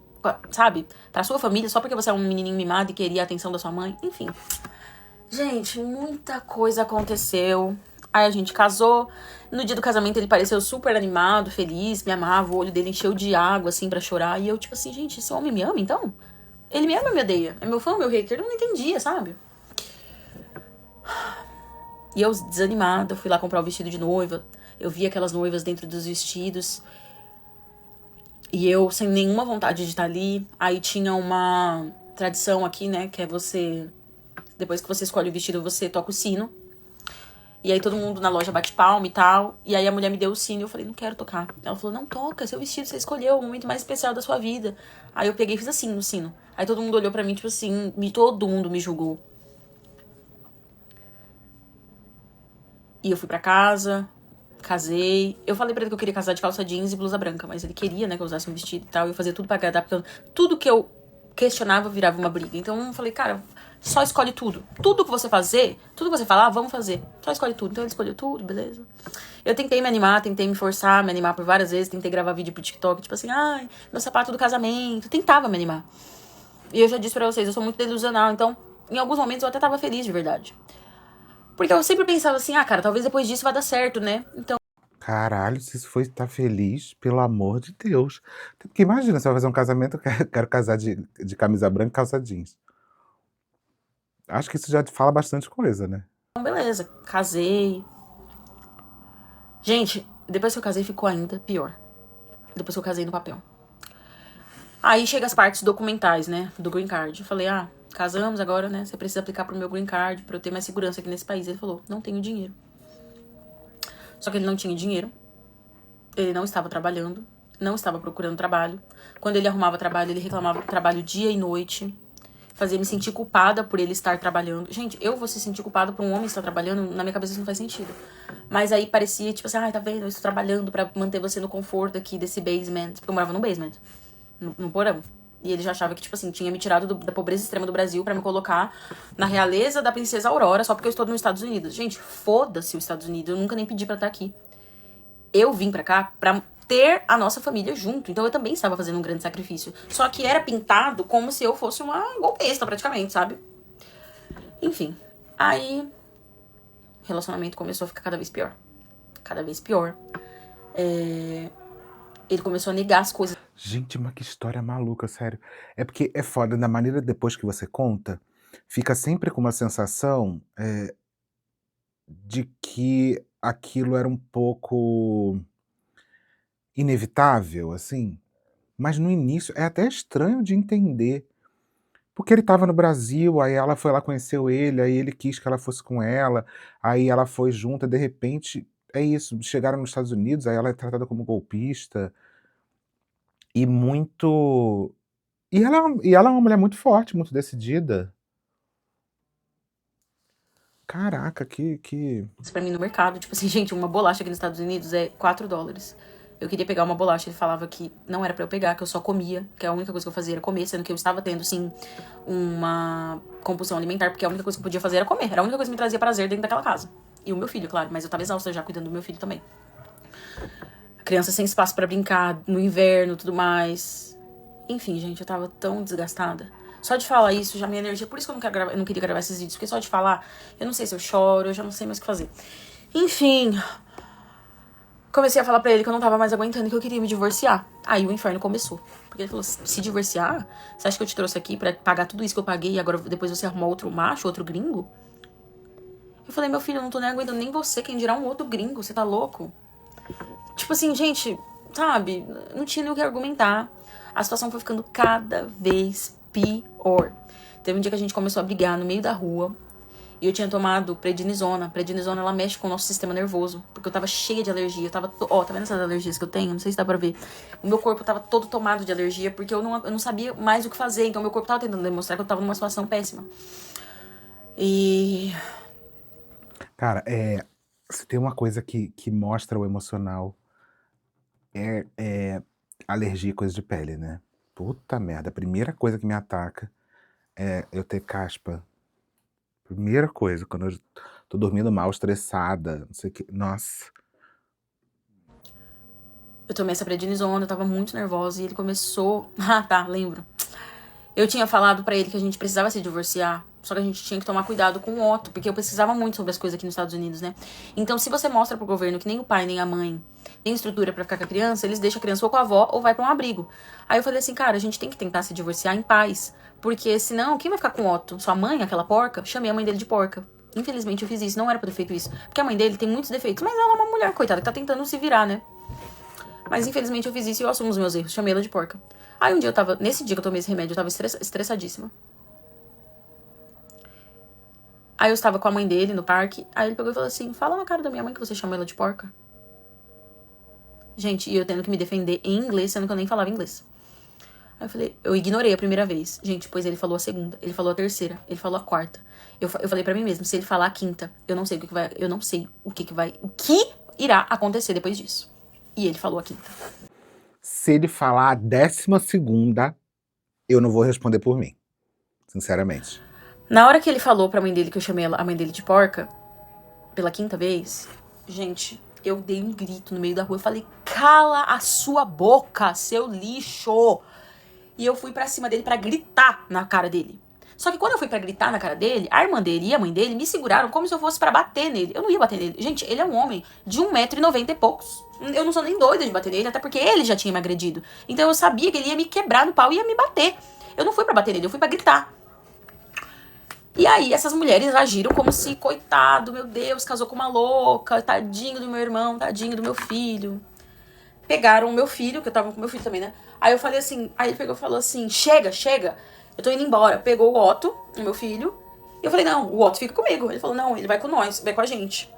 sabe, pra sua família, só porque você é um menininho mimado e queria a atenção da sua mãe. Enfim. Gente, muita coisa aconteceu. Aí a gente casou. No dia do casamento ele pareceu super animado, feliz, me amava. O olho dele encheu de água, assim, pra chorar. E eu, tipo assim, gente, esse homem me ama, então? Ele me ama ou me odeia? É meu fã ou meu hater? Eu não entendia, sabe? E eu, desanimada, fui lá comprar o vestido de noiva. Eu vi aquelas noivas dentro dos vestidos. E eu, sem nenhuma vontade de estar ali. Aí tinha uma tradição aqui, né? Que é você... Depois que você escolhe o vestido, você toca o sino. E aí todo mundo na loja bate palma e tal. E aí a mulher me deu o sino e eu falei, não quero tocar. Ela falou, não toca, seu vestido, você escolheu, o momento mais especial da sua vida. Aí eu peguei e fiz assim no sino. Aí todo mundo olhou pra mim, tipo assim, todo mundo me julgou. E eu fui pra casa, casei. Eu falei pra ele que eu queria casar de calça jeans e blusa branca, mas ele queria, né, que eu usasse um vestido e tal. E eu fazia tudo pra agradar, porque tudo que eu questionava virava uma briga. Então eu falei, cara, só escolhe tudo. Tudo que você fazer, tudo que você falar, vamos fazer. Só escolhe tudo. Então ele escolheu tudo, beleza. Eu tentei me animar, tentei me forçar, me animar por várias vezes. Tentei gravar vídeo pro TikTok, tipo assim, ai, meu sapato do casamento. Tentava me animar. E eu já disse pra vocês, eu sou muito delusional. Então, em alguns momentos eu até tava feliz de verdade. Porque eu sempre pensava assim, ah, cara, talvez depois disso vai dar certo, né? Então,
Caralho, se isso foi estar feliz, pelo amor de Deus. Porque imagina, você vai fazer um casamento, eu quero casar de camisa branca e calça jeans. Acho que isso já te fala bastante coisa, né?
beleza, casei. Gente, depois que eu casei ficou ainda pior. Depois que eu casei no papel. Aí chega as partes documentais, né, do Green Card. Eu falei, ah, casamos agora, né, você precisa aplicar pro meu Green Card pra eu ter mais segurança aqui nesse país. Ele falou, não tenho dinheiro. Só que ele não tinha dinheiro. Ele não estava trabalhando. Não estava procurando trabalho. Quando ele arrumava trabalho, ele reclamava do trabalho dia e noite. Fazia me sentir culpada por ele estar trabalhando. Gente, eu vou se sentir culpada por um homem estar trabalhando? Na minha cabeça isso não faz sentido. Mas aí parecia, tipo assim, ai, tá vendo? Eu estou trabalhando pra manter você no conforto aqui desse basement. Porque eu morava num basement. No porão. E ele já achava que, tipo assim, tinha me tirado da pobreza extrema do Brasil pra me colocar na realeza da princesa Aurora só porque eu estou nos Estados Unidos. Gente, foda-se os Estados Unidos. Eu nunca nem pedi pra estar aqui. Eu vim pra cá pra ter a nossa família junto. Então eu também estava fazendo um grande sacrifício. Só que era pintado como se eu fosse uma golpista, praticamente, sabe? Enfim. Aí, o relacionamento começou a ficar cada vez pior. Cada vez pior. Ele começou a negar as coisas.
Gente, mas que história maluca, sério. É porque é foda, da maneira depois que você conta, fica sempre com uma sensação de que aquilo era um pouco inevitável, assim. Mas no início é até estranho de entender. Porque ele estava no Brasil, aí ela foi lá, conheceu ele, aí ele quis que ela fosse com ela, aí ela foi junto, de repente, é isso, chegaram nos Estados Unidos, aí ela é tratada como golpista, e muito... E ela é uma mulher muito forte, muito decidida. Caraca, que...
Pra mim no mercado. Tipo assim, gente, uma bolacha aqui nos Estados Unidos é $4. Eu queria pegar uma bolacha, ele falava que não era pra eu pegar, que eu só comia, que a única coisa que eu fazia era comer, sendo que eu estava tendo, sim, uma compulsão alimentar, porque a única coisa que eu podia fazer era comer. Era a única coisa que me trazia prazer dentro daquela casa. E o meu filho, claro, mas eu tava exausta já cuidando do meu filho também. A criança sem espaço pra brincar, no inverno, tudo mais. Enfim, gente, eu tava tão desgastada. Só de falar isso, já minha energia... Por isso que eu não queria gravar esses vídeos, porque só de falar, eu não sei se eu choro, eu já não sei mais o que fazer. Enfim... Comecei a falar pra ele que eu não tava mais aguentando e que eu queria me divorciar. Aí o inferno começou. Porque ele falou, se divorciar? Você acha que eu te trouxe aqui pra pagar tudo isso que eu paguei e agora depois você arrumar outro macho, outro gringo? Eu falei, meu filho, eu não tô nem aguentando nem você, quem dirá um outro gringo, você tá louco? Tipo assim, gente, sabe? Não tinha nem o que argumentar. A situação foi ficando cada vez pior. Teve um dia que a gente começou a brigar no meio da rua. E eu tinha tomado prednisona. Prednisona, ela mexe com o nosso sistema nervoso. Porque eu tava cheia de alergia. Eu tava... Ó, tá vendo essas alergias que eu tenho? Não sei se dá pra ver. O meu corpo tava todo tomado de alergia. Porque eu não sabia mais o que fazer. Então, meu corpo tava tentando demonstrar que eu tava numa situação péssima. E...
Cara, se tem uma coisa que mostra o emocional, é alergia e coisa de pele, né? Puta merda, a primeira coisa que me ataca é eu ter caspa. Primeira coisa, quando eu tô dormindo mal, estressada, não sei o que. Nossa.
eu tomei essa prednisona, eu tava muito nervosa. E ele começou... Ah, tá, lembro. Eu tinha falado pra ele que a gente precisava se divorciar. Só que a gente tinha que tomar cuidado com o Otto. Porque eu pesquisava muito sobre as coisas aqui nos Estados Unidos, né? Então, se você mostra pro governo que nem o pai, nem a mãe tem estrutura pra ficar com a criança, eles deixam a criança ou com a avó ou vai pra um abrigo. Aí eu falei assim, cara, a gente tem que tentar se divorciar em paz. Porque senão, quem vai ficar com o Otto? Sua mãe, aquela porca? Chamei a mãe dele de porca. Infelizmente eu fiz isso, não era pra ter feito isso. Porque a mãe dele tem muitos defeitos, mas ela é uma mulher, coitada, que tá tentando se virar, né? Mas infelizmente eu fiz isso e eu assumo os meus erros. Chamei ela de porca. Aí um dia eu tava, nesse dia que eu tomei esse remédio, eu tava estressadíssima. Aí eu estava com a mãe dele no parque, aí ele pegou e falou assim, fala na cara da minha mãe que você chamou ela de porca. Gente, e eu tendo que me defender em inglês, sendo que eu nem falava inglês. Aí eu falei, eu ignorei a primeira vez. Gente, pois ele falou a segunda, ele falou a terceira, ele falou a quarta. Eu falei pra mim mesmo, se ele falar a quinta, eu não sei o que vai, eu não sei o que vai, o que irá acontecer depois disso. E ele falou a quinta.
Se ele falar a 12ª, eu não vou responder por mim. Sinceramente.
Na hora que ele falou pra mãe dele que eu chamei a mãe dele de porca, pela quinta vez, gente, eu dei um grito no meio da rua. Eu falei, cala a sua boca, seu lixo. E eu fui pra cima dele pra gritar na cara dele. Só que quando eu fui pra gritar na cara dele, a irmã dele e a mãe dele me seguraram como se eu fosse pra bater nele. Eu não ia bater nele. Gente, ele é um homem de 1,90 m e poucos. Eu não sou nem doida de bater nele, até porque ele já tinha me agredido. Então eu sabia que ele ia me quebrar no pau e ia me bater. Eu não fui pra bater nele, eu fui pra gritar. E aí essas mulheres agiram como se, coitado, meu Deus, casou com uma louca, tadinho do meu irmão, tadinho do meu filho. Pegaram o meu filho, que eu tava com meu filho também, né? Aí eu falei assim, aí ele pegou e falou assim, chega, eu tô indo embora. Pegou o Otto, o meu filho, e eu falei, não, o Otto fica comigo. Ele falou, não, ele vai com nós, vai com a gente.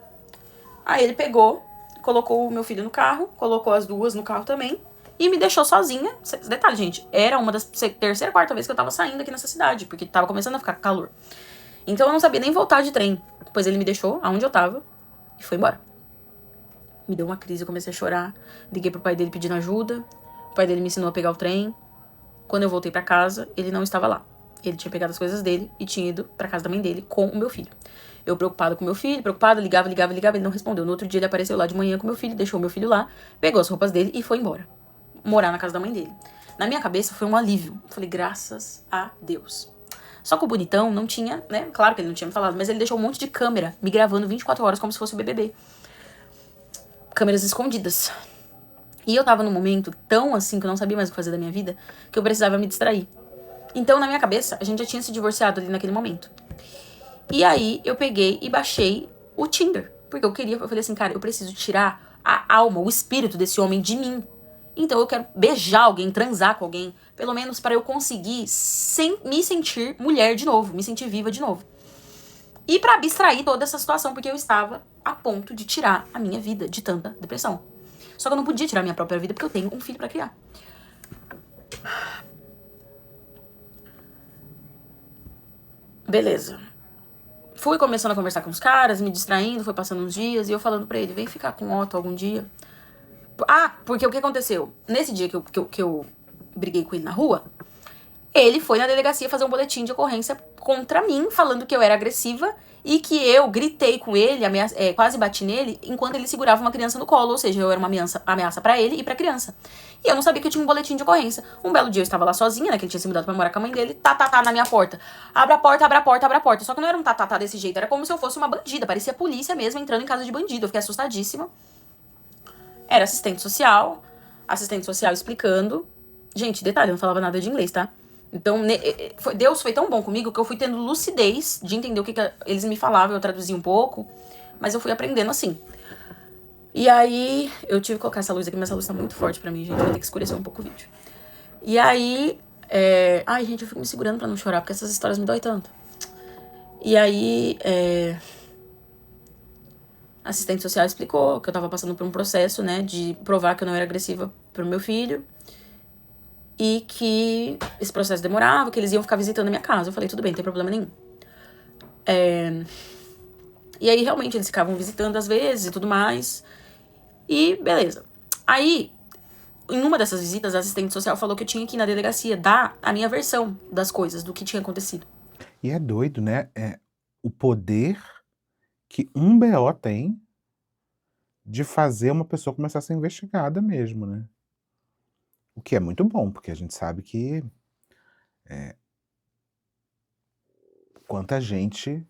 Aí ele pegou, colocou o meu filho no carro, colocou as duas no carro também, e me deixou sozinha. Detalhe, gente, era uma das terceira, quarta vez que eu tava saindo aqui nessa cidade, porque tava começando a ficar calor. Então eu não sabia nem voltar de trem. Depois ele me deixou aonde eu tava e foi embora. Me deu uma crise, eu comecei a chorar. Liguei pro pai dele pedindo ajuda. O pai dele me ensinou a pegar o trem. Quando eu voltei pra casa, ele não estava lá. Ele tinha pegado as coisas dele e tinha ido pra casa da mãe dele com o meu filho. Eu preocupada com o meu filho, ligava, ele não respondeu. No outro dia ele apareceu lá de manhã com o meu filho, deixou o meu filho lá, pegou as roupas dele e foi embora. Morar na casa da mãe dele. Na minha cabeça foi um alívio. Eu falei, graças a Deus. Só que o bonitão não tinha, né? Claro que ele não tinha me falado, mas ele deixou um monte de câmera me gravando 24 horas como se fosse o BBB. Câmeras escondidas. E eu tava num momento tão assim que eu não sabia mais o que fazer da minha vida, que eu precisava me distrair. Então, na minha cabeça, a gente já tinha se divorciado ali naquele momento. E aí, eu peguei e baixei o Tinder. Porque eu falei assim, cara, eu preciso tirar a alma, o espírito desse homem de mim. Então eu quero beijar alguém, transar com alguém, pelo menos para eu conseguir me sentir mulher de novo, me sentir viva de novo. E para abstrair toda essa situação, porque eu estava a ponto de tirar a minha vida de tanta depressão. Só que eu não podia tirar a minha própria vida porque eu tenho um filho para criar. Beleza. Fui começando a conversar com os caras, me distraindo, foi passando uns dias, e eu falando pra ele, vem ficar com o Otto algum dia. Ah, porque o que aconteceu? Nesse dia que eu briguei com ele na rua, ele foi na delegacia fazer um boletim de ocorrência contra mim, falando que eu era agressiva e que eu gritei com ele, quase bati nele, enquanto ele segurava uma criança no colo. Ou seja, eu era uma ameaça pra ele e pra criança. E eu não sabia que eu tinha um boletim de ocorrência. Um belo dia eu estava lá sozinha, né, que ele tinha se mudado pra morar com a mãe dele, na minha porta. Abra a porta, abra a porta, abra a porta. Só que não era um desse jeito, era como se eu fosse uma bandida, parecia a polícia mesmo entrando em casa de bandido. Eu fiquei assustadíssima. Era assistente social explicando. Gente, detalhe, eu não falava nada de inglês, tá? Então, Deus foi tão bom comigo que eu fui tendo lucidez de entender o que eles me falavam, eu traduzia um pouco, mas eu fui aprendendo assim. E aí, eu tive que colocar essa luz aqui, mas essa luz tá muito forte pra mim, gente, vai ter que escurecer um pouco o vídeo. E aí, ai, gente, eu fico me segurando pra não chorar, porque essas histórias me dói tanto. E aí, a assistente social explicou que eu tava passando por um processo, né, de provar que eu não era agressiva pro meu filho. E que esse processo demorava, que eles iam ficar visitando a minha casa. Eu falei, tudo bem, não tem problema nenhum. E aí, realmente, eles ficavam visitando às vezes e tudo mais. E beleza. Aí, em uma dessas visitas, a assistente social falou que eu tinha que ir na delegacia dar a minha versão das coisas, do que tinha acontecido.
E é doido, né? O poder que um BO tem de fazer uma pessoa começar a ser investigada mesmo, né? O que é muito bom, porque a gente sabe que quanta gente...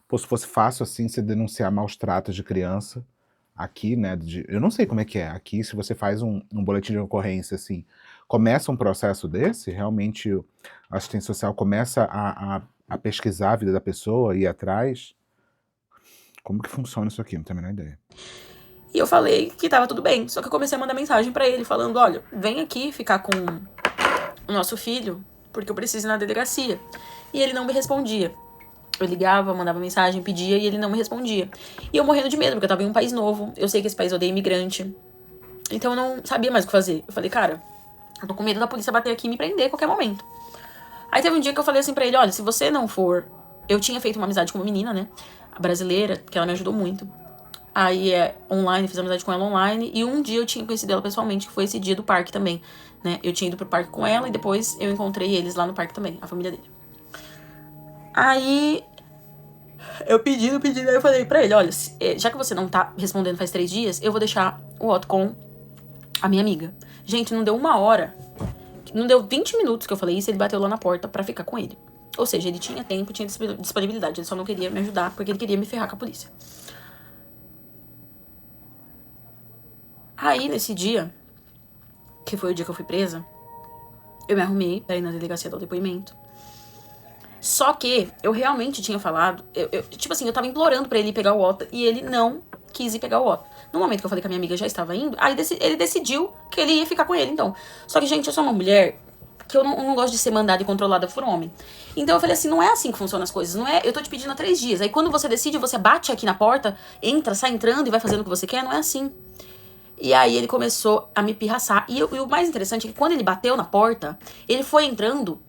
Pô, se fosse fácil assim você denunciar maus tratos de criança, aqui, né? Eu não sei como é que é. Aqui, se você faz um boletim de ocorrência, assim, começa um processo desse, realmente a assistente social começa a pesquisar a vida da pessoa, ir atrás. Como que funciona isso aqui? Não tenho a menor ideia.
E eu falei que tava tudo bem. Só que eu comecei a mandar mensagem pra ele, falando, olha, vem aqui ficar com o nosso filho, porque eu preciso ir na delegacia. E ele não me respondia. Eu ligava, mandava mensagem, pedia, e ele não me respondia. E eu morrendo de medo, porque eu tava em um país novo. Eu sei que esse país odeia imigrante. Então eu não sabia mais o que fazer. Eu falei, cara, eu tô com medo da polícia bater aqui e me prender a qualquer momento. Aí teve um dia que eu falei assim pra ele, olha, se você não for... Eu tinha feito uma amizade com uma menina, né? A brasileira, que ela me ajudou muito. Aí online, fiz amizade com ela online. E um dia eu tinha conhecido ela pessoalmente, que foi esse dia do parque também, né? Eu tinha ido pro parque com ela e depois eu encontrei eles lá no parque também, a família dele. Aí eu pedi, aí eu falei pra ele, olha, já que você não tá respondendo faz 3 dias, eu vou deixar o Otto com a minha amiga. Gente, não deu 1 hora, não deu 20 minutos que eu falei isso, ele bateu lá na porta pra ficar com ele. Ou seja, ele tinha tempo, tinha disponibilidade, ele só não queria me ajudar porque ele queria me ferrar com a polícia. Aí, nesse dia, que foi o dia que eu fui presa, eu me arrumei pra ir na delegacia dar o depoimento. Só que eu realmente tinha falado, tipo assim, eu tava implorando pra ele ir pegar o Otto e ele não quis ir pegar o Otto. No momento que eu falei que a minha amiga já estava indo, aí ele decidiu que ele ia ficar com ele, então. Só que, gente, eu sou uma mulher que eu não gosto de ser mandada e controlada por um homem. Então eu falei assim, não é assim que funcionam as coisas, não é, eu tô te pedindo há 3 dias. Aí quando você decide, você bate aqui na porta, entra, sai entrando e vai fazendo o que você quer, não é assim. E aí ele começou a me pirraçar. E o mais interessante é que quando ele bateu na porta, ele foi entrando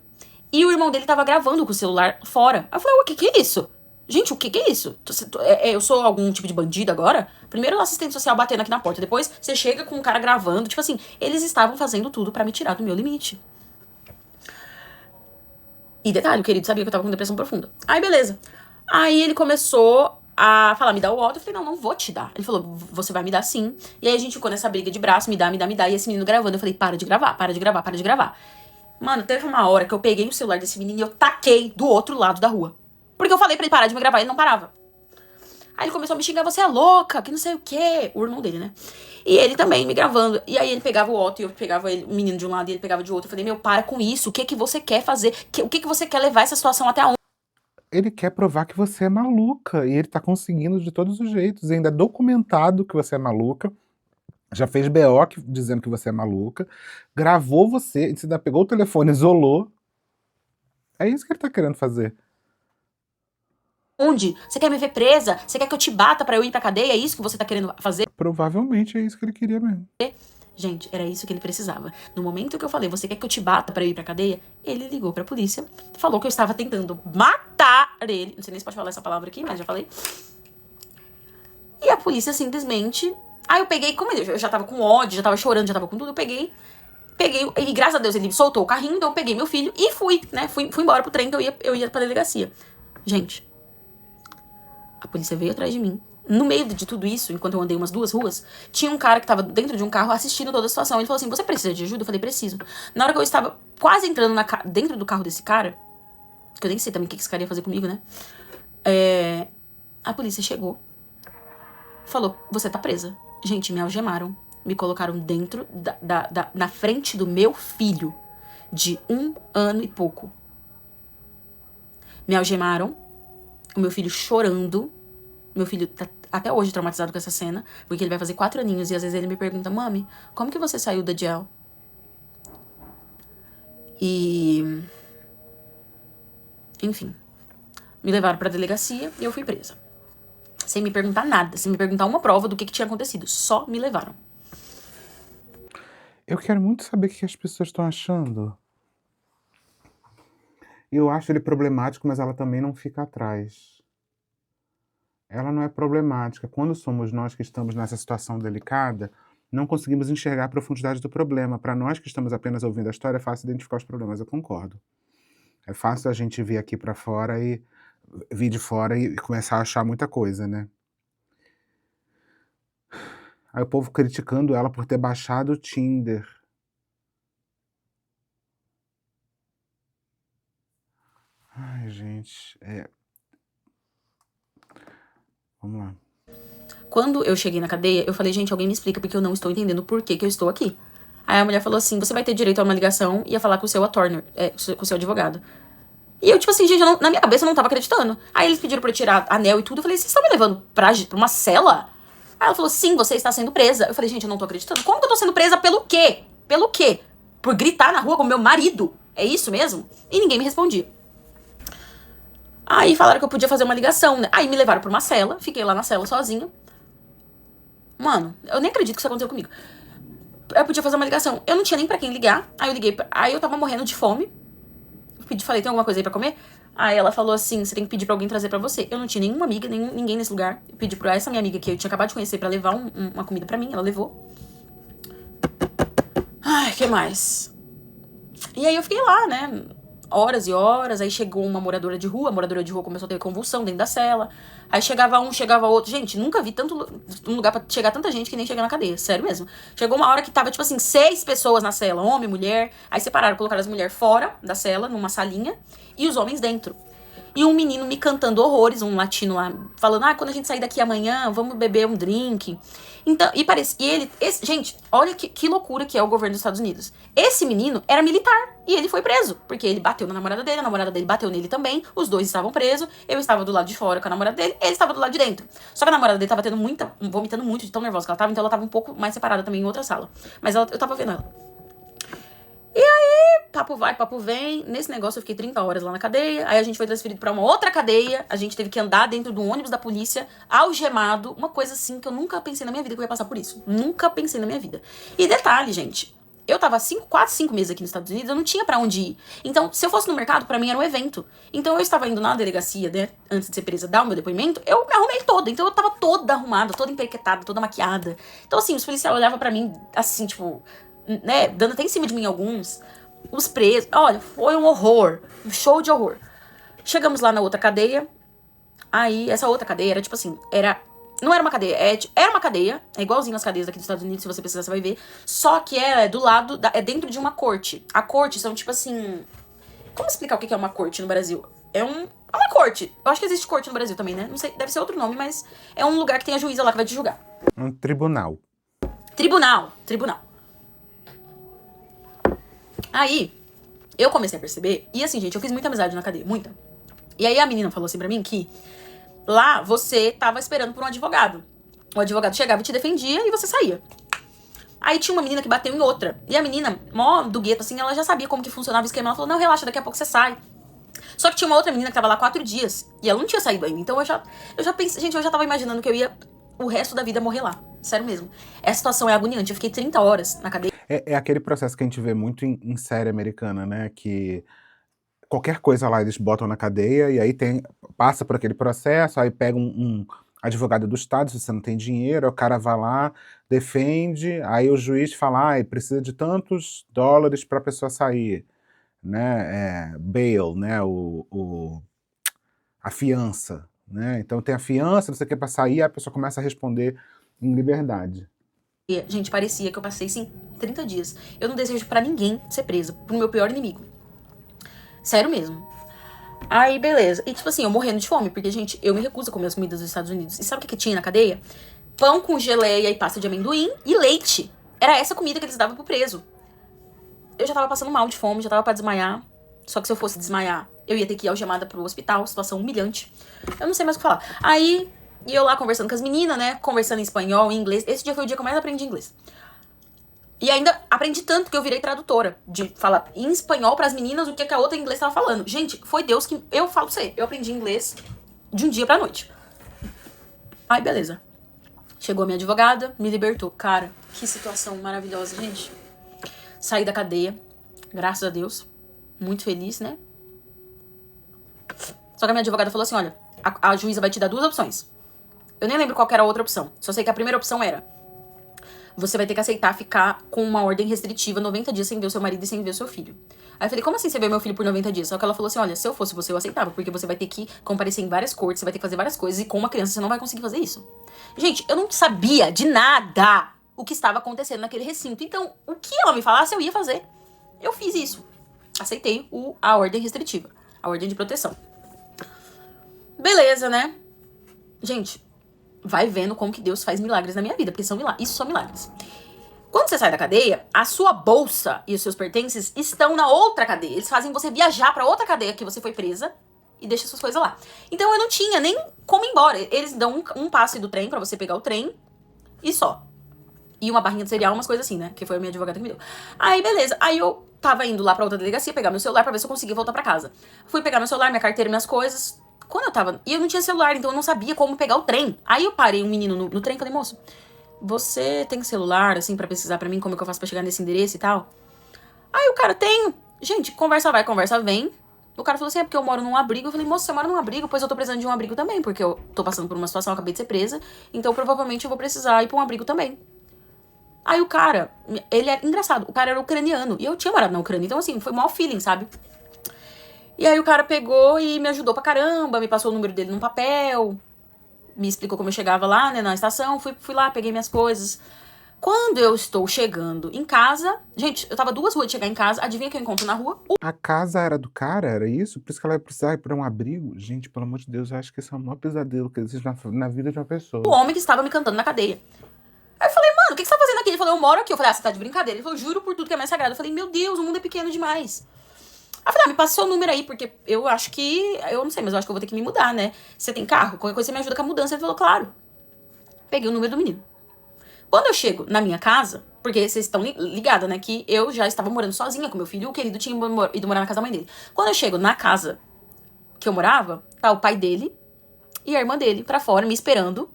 e o irmão dele tava gravando com o celular fora. Aí eu falei, o que é isso? Gente, o que é isso? Eu sou algum tipo de bandido agora? Primeiro o assistente social batendo aqui na porta, depois você chega com um cara gravando. Tipo assim, eles estavam fazendo tudo pra me tirar do meu limite. E detalhe, o querido sabia que eu tava com depressão profunda. Aí, beleza. Aí ele começou a falar, me dá o Otto. Eu falei, não vou te dar. Ele falou, você vai me dar sim. E aí a gente ficou nessa briga de braço, me dá. E esse menino gravando. Eu falei, para de gravar. Mano, teve uma hora que eu peguei o celular desse menino e eu taquei do outro lado da rua. Porque eu falei pra ele parar de me gravar e ele não parava. Aí ele começou a me xingar, você é louca, que não sei o quê. O irmão dele, né? E ele também me gravando. E aí ele pegava o Otto e eu pegava ele, o menino de um lado e ele pegava de outro. Eu falei, meu, para com isso. O que você quer fazer? O que você quer levar essa situação até onde?
Ele quer provar que você é maluca. E ele tá conseguindo de todos os jeitos. E ainda é documentado que você é maluca. Já fez BO dizendo que você é maluca. Gravou você. Você ainda pegou o telefone, isolou. É isso que ele tá querendo fazer.
Onde? Você quer me ver presa? Você quer que eu te bata pra eu ir pra cadeia? É isso que você tá querendo fazer?
Provavelmente é isso que ele queria mesmo.
Gente, era isso que ele precisava. No momento que eu falei, você quer que eu te bata pra eu ir pra cadeia? Ele ligou pra polícia, falou que eu estava tentando matar ele. Não sei nem se pode falar essa palavra aqui, mas já falei. E a polícia simplesmente... Aí eu peguei, como eu já tava com ódio, já tava chorando, já tava com tudo, eu peguei, e graças a Deus ele soltou o carrinho, então eu peguei meu filho e fui, né? Fui embora pro trem que eu ia pra delegacia. Gente, a polícia veio atrás de mim. No meio de tudo isso, enquanto eu andei umas 2 ruas, tinha um cara que tava dentro de um carro assistindo toda a situação. Ele falou assim, você precisa de ajuda? Eu falei, preciso. Na hora que eu estava quase entrando dentro do carro desse cara, que eu nem sei também o que esse cara ia fazer comigo, né? A polícia chegou. Falou, você tá presa. Gente, me algemaram. Me colocaram dentro na frente do meu filho, de 1 ano e pouco. Me algemaram. O meu filho chorando. Meu filho tá até hoje traumatizado com essa cena, porque ele vai fazer 4 aninhos e às vezes ele me pergunta, mami, como que você saiu da jail? E... enfim. Me levaram pra delegacia e eu fui presa. Sem me perguntar nada, sem me perguntar uma prova do que tinha acontecido. Só me levaram.
Eu quero muito saber o que as pessoas estão achando. Eu acho ele problemático, mas ela também não fica atrás. Ela não é problemática. Quando somos nós que estamos nessa situação delicada, não conseguimos enxergar a profundidade do problema. Para nós que estamos apenas ouvindo a história, é fácil identificar os problemas, eu concordo. É fácil a gente vir aqui para fora e vir de fora e começar a achar muita coisa, né? Aí o povo criticando ela por ter baixado o Tinder. Ai, gente, vamos lá.
Quando eu cheguei na cadeia, eu falei, gente, alguém me explica porque eu não estou entendendo por que eu estou aqui. Aí a mulher falou assim, você vai ter direito a uma ligação e a falar com o seu attorney, com o seu advogado. E eu, tipo assim, gente, na minha cabeça eu não tava acreditando. Aí eles pediram pra eu tirar anel e tudo. Eu falei, vocês estão me levando pra uma cela? Aí ela falou, sim, você está sendo presa. Eu falei, gente, eu não tô acreditando. Como que eu tô sendo presa? Pelo quê? Pelo quê? Por gritar na rua com meu marido? É isso mesmo? E ninguém me respondia. Aí falaram que eu podia fazer uma ligação, né? Aí me levaram pra uma cela. Fiquei lá na cela sozinha. Mano, eu nem acredito que isso aconteceu comigo. Eu podia fazer uma ligação. Eu não tinha nem pra quem ligar. Aí eu liguei. Aí eu tava morrendo de fome. Falei, tem alguma coisa aí pra comer? Aí ela falou assim, você tem que pedir pra alguém trazer pra você. Eu não tinha nenhuma amiga, ninguém nesse lugar. Eu pedi pra essa minha amiga que eu tinha acabado de conhecer pra levar uma comida pra mim. Ela levou. Ai, que mais? E aí eu fiquei lá, né? Horas e horas. Aí chegou uma moradora de rua. A moradora de rua começou a ter convulsão dentro da cela. Aí chegava um, chegava outro. Gente, nunca vi um lugar pra chegar tanta gente que nem chega na cadeia. Sério mesmo. Chegou uma hora que tava, tipo assim, 6 pessoas na cela. Homem, mulher. Aí separaram, colocaram as mulheres fora da cela, numa salinha. E os homens dentro. E um menino me cantando horrores, um latino lá, falando, quando a gente sair daqui amanhã, vamos beber um drink. Então, gente, olha que loucura que é o governo dos Estados Unidos. Esse menino era militar e ele foi preso, porque ele bateu na namorada dele, a namorada dele bateu nele também, os dois estavam presos, eu estava do lado de fora com a namorada dele, ele estava do lado de dentro. Só que a namorada dele tava vomitando muito de tão nervosa que ela tava, então ela tava um pouco mais separada também em outra sala. Mas eu tava vendo ela. E aí, papo vai, papo vem. Nesse negócio eu fiquei 30 horas lá na cadeia. Aí a gente foi transferido pra uma outra cadeia. A gente teve que andar dentro do ônibus da polícia, algemado. Uma coisa assim que eu nunca pensei na minha vida que eu ia passar por isso. Nunca pensei na minha vida. E detalhe, gente. Eu tava 4, 5 meses aqui nos Estados Unidos, eu não tinha pra onde ir. Então, se eu fosse no mercado, pra mim era um evento. Então, eu estava indo na delegacia, né, antes de ser presa, dar o meu depoimento, eu me arrumei toda. Então, eu tava toda arrumada, toda emperequetada, toda maquiada. Então, assim, os policiais olhavam pra mim, assim, tipo, né, dando até em cima de mim alguns. Os presos, olha, foi um horror, um show de horror. Chegamos lá na outra cadeia. Aí, essa outra cadeia era, tipo assim, não era uma cadeia, era uma cadeia, é igualzinho as cadeias aqui dos Estados Unidos, se você precisar, você vai ver. Só que é do lado, é dentro de uma corte. A corte são, tipo assim... Como explicar o que é uma corte no Brasil? É uma corte. Eu acho que existe corte no Brasil também, né? Não sei, deve ser outro nome, mas é um lugar que tem a juíza lá que vai te julgar.
Um tribunal.
Tribunal. Aí, eu comecei a perceber, e assim, gente, eu fiz muita amizade na cadeia, muita. E aí a menina falou assim pra mim que lá você tava esperando por um advogado. O advogado chegava e te defendia e você saía. Aí tinha uma menina que bateu em outra. E a menina, mó do gueto, assim, ela já sabia como que funcionava o esquema. Ela falou, não, relaxa, daqui a pouco você sai. Só que tinha uma outra menina que tava lá 4 dias. E ela não tinha saído ainda. Então eu já pensei, gente, eu já tava imaginando que eu ia o resto da vida morrer lá. Sério mesmo. Essa situação é agoniante. Eu fiquei 30 horas na cadeia.
É aquele processo que a gente vê muito em série americana, né? Que qualquer coisa lá eles botam na cadeia e aí passa por aquele processo, aí pega um advogado do estado, se você não tem dinheiro, o cara vai lá, defende, aí o juiz fala, precisa de tantos dólares para a pessoa sair, né? Bail, né? A fiança, né? Então tem a fiança, você quer para sair, aí a pessoa começa a responder em liberdade.
Gente, parecia que eu passei, sim, 30 dias. Eu não desejo pra ninguém ser presa, pro meu pior inimigo. Sério mesmo. Aí, beleza. E, tipo assim, eu morrendo de fome, porque, gente, eu me recuso a comer as comidas dos Estados Unidos. E sabe o que tinha na cadeia? Pão com geleia e pasta de amendoim e leite. Era essa comida que eles davam pro preso. Eu já tava passando mal de fome, já tava pra desmaiar. Só que se eu fosse desmaiar, eu ia ter que ir algemada pro hospital, situação humilhante. Eu não sei mais o que falar. Aí, e eu lá conversando com as meninas, né? Conversando em espanhol, em inglês. Esse dia foi o dia que eu mais aprendi inglês. E ainda aprendi tanto que eu virei tradutora. De falar em espanhol pras meninas o que a outra em inglês tava falando. Gente, foi Deus que... Eu falo pra você, eu aprendi inglês de um dia pra noite. Aí, beleza. Chegou a minha advogada, me libertou. Cara, que situação maravilhosa, gente. Saí da cadeia, graças a Deus. Muito feliz, né? Só que a minha advogada falou assim, olha, a juíza vai te dar 2 opções. Eu nem lembro qual que era a outra opção. Só sei que a primeira opção era... Você vai ter que aceitar ficar com uma ordem restritiva 90 dias sem ver o seu marido e sem ver o seu filho. Aí eu falei, como assim você vê meu filho por 90 dias? Só que ela falou assim, olha, se eu fosse você, eu aceitava. Porque você vai ter que comparecer em várias cortes, você vai ter que fazer várias coisas. E com uma criança você não vai conseguir fazer isso. Gente, eu não sabia de nada o que estava acontecendo naquele recinto. Então, o que ela me falasse, eu ia fazer. Eu fiz isso. Aceitei a ordem restritiva. A ordem de proteção. Beleza, né? Gente... Vai vendo como que Deus faz milagres na minha vida, porque isso são milagres. Quando você sai da cadeia, a sua bolsa e os seus pertences estão na outra cadeia. Eles fazem você viajar pra outra cadeia que você foi presa e deixa suas coisas lá. Então eu não tinha nem como ir embora. Eles dão um passe do trem pra você pegar o trem e só. E uma barrinha de cereal, umas coisas assim, né? Que foi a minha advogada que me deu. Aí, beleza. Aí eu tava indo lá pra outra delegacia pegar meu celular pra ver se eu conseguia voltar pra casa. Fui pegar meu celular, minha carteira, minhas coisas. Quando eu tava... E eu não tinha celular, então eu não sabia como pegar o trem. Aí eu parei um menino no trem e falei, moço, você tem celular, assim, pra pesquisar pra mim como é que eu faço pra chegar nesse endereço e tal? Aí o cara, tenho. Gente, conversa vai, conversa vem. O cara falou assim, é porque eu moro num abrigo. Eu falei, moço, você mora num abrigo? Pois eu tô precisando de um abrigo também, porque eu tô passando por uma situação, eu acabei de ser presa. Então provavelmente eu vou precisar ir pra um abrigo também. Aí o cara, ele é engraçado, o cara era ucraniano. E eu tinha morado na Ucrânia, então assim, foi o maior feeling, sabe? E aí o cara pegou e me ajudou pra caramba, me passou o número dele num papel, me explicou como eu chegava lá, né, na estação. Fui lá, peguei minhas coisas. Quando eu estou chegando em casa... Gente, eu tava 2 ruas de chegar em casa. Adivinha o que eu encontro na rua?
A casa era do cara, era isso? Por isso que ela vai precisar ir pra um abrigo? Gente, pelo amor de Deus, eu acho que esse é o maior pesadelo que existe na vida de uma
O
pessoa.
homem que estava me cantando na cadeia. Aí eu falei, mano, o que você tá fazendo aqui? Ele falou, eu moro aqui. Eu falei, você tá de brincadeira. Ele falou, juro por tudo que é mais sagrado. Eu falei, meu Deus, o mundo é pequeno demais. Aí eu falei, me passa seu número aí, porque eu acho que... Eu não sei, mas eu acho que eu vou ter que me mudar, né? Você tem carro? Qualquer coisa você me ajuda com a mudança. Ele falou, claro. Peguei o número do menino. Quando eu chego na minha casa, porque vocês estão ligados, né, que eu já estava morando sozinha com meu filho, o querido tinha ido morar na casa da mãe dele. Quando eu chego na casa que eu morava, tá o pai dele e a irmã dele pra fora, me esperando.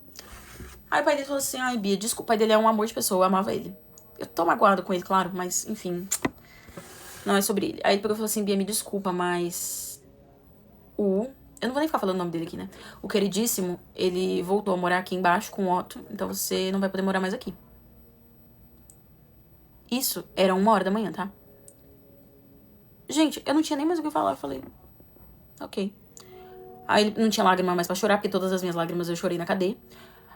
Aí o pai dele falou assim, ai, Bia, desculpa, o pai dele é um amor de pessoa, eu amava ele. Eu tô magoado com ele, claro, mas, enfim, não é sobre ele. Aí ele pegou e falou assim, Bia, me desculpa, mas eu não vou nem ficar falando o nome dele aqui, né? O queridíssimo, ele voltou a morar aqui embaixo com o Otto, então você não vai poder morar mais aqui. Isso era 1h da manhã, tá? Gente, eu não tinha nem mais o que falar. Eu falei, ok. Aí ele não tinha lágrima mais pra chorar, porque todas as minhas lágrimas eu chorei na cadeia.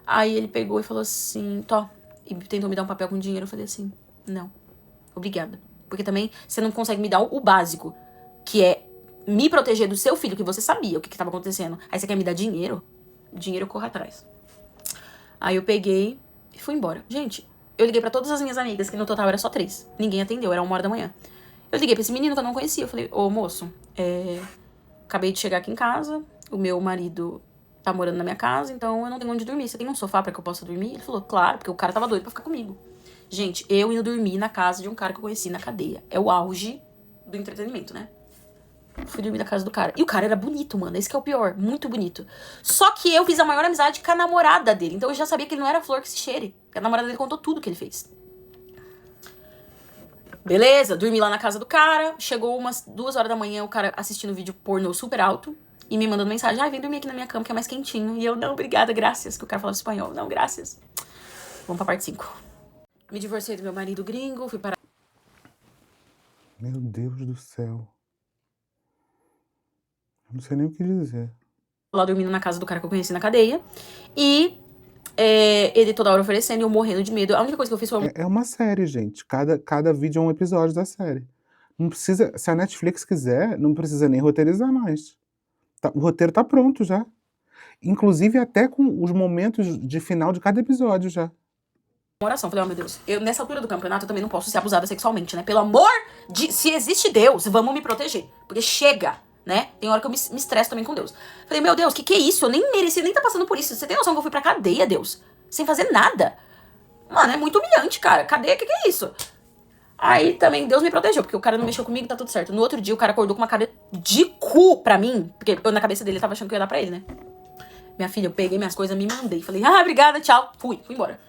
Aí ele pegou e falou assim, Tó, e tentou me dar um papel com dinheiro. Eu falei assim, não, obrigada. Porque também você não consegue me dar o básico, que é me proteger do seu filho, que você sabia o que tava acontecendo. Aí você quer me dar dinheiro? Dinheiro eu corro atrás. Aí eu peguei e fui embora. Gente, eu liguei pra todas as minhas amigas, que no total era só 3. Ninguém atendeu, era 1h da manhã. Eu liguei pra esse menino que eu não conhecia. Eu falei, ô moço, acabei de chegar aqui em casa, o meu marido tá morando na minha casa, então eu não tenho onde dormir. Você tem um sofá pra que eu possa dormir? Ele falou, claro, porque o cara tava doido pra ficar comigo. Gente, eu indo dormir na casa de um cara que eu conheci na cadeia. É o auge do entretenimento, né? Fui dormir na casa do cara. E o cara era bonito, mano. Esse que é o pior. Muito bonito. Só que eu fiz a maior amizade com a namorada dele. Então eu já sabia que ele não era flor que se cheire. Porque a namorada dele contou tudo que ele fez. Beleza, dormi lá na casa do cara. Chegou umas 2h da manhã, o cara assistindo vídeo pornô super alto. E me mandando mensagem, vem dormir aqui na minha cama que é mais quentinho. E eu, não, obrigada, graças. Que o cara falava espanhol. Não, graças. Vamos pra parte 5. Me divorciei do meu marido gringo, fui parar...
Meu Deus do céu. Eu não sei nem o que dizer.
Lá dormindo na casa do cara que eu conheci na cadeia. E ele toda hora oferecendo e eu morrendo de medo. A única coisa que eu fiz foi...
É uma série, gente. Cada vídeo é um episódio da série. Não precisa... Se a Netflix quiser, não precisa nem roteirizar mais. O roteiro tá pronto já. Inclusive até com os momentos de final de cada episódio já.
Uma oração. Falei, meu Deus, nessa altura do campeonato eu também não posso ser abusada sexualmente, né? Pelo amor de... Se existe Deus, vamos me proteger. Porque chega, né? Tem hora que eu me estresso também com Deus. Falei, meu Deus, que é isso? Eu nem mereci, nem tá passando por isso. Você tem noção que eu fui pra cadeia, Deus? Sem fazer nada. Mano, é muito humilhante, cara. Cadeia, que é isso? Aí também Deus me protegeu, porque o cara não mexeu comigo, tá tudo certo. No outro dia o cara acordou com uma cara de cu pra mim, porque eu na cabeça dele tava achando que eu ia dar pra ele, né? Minha filha, eu peguei minhas coisas, me mandei. Falei, obrigada, tchau. Fui embora.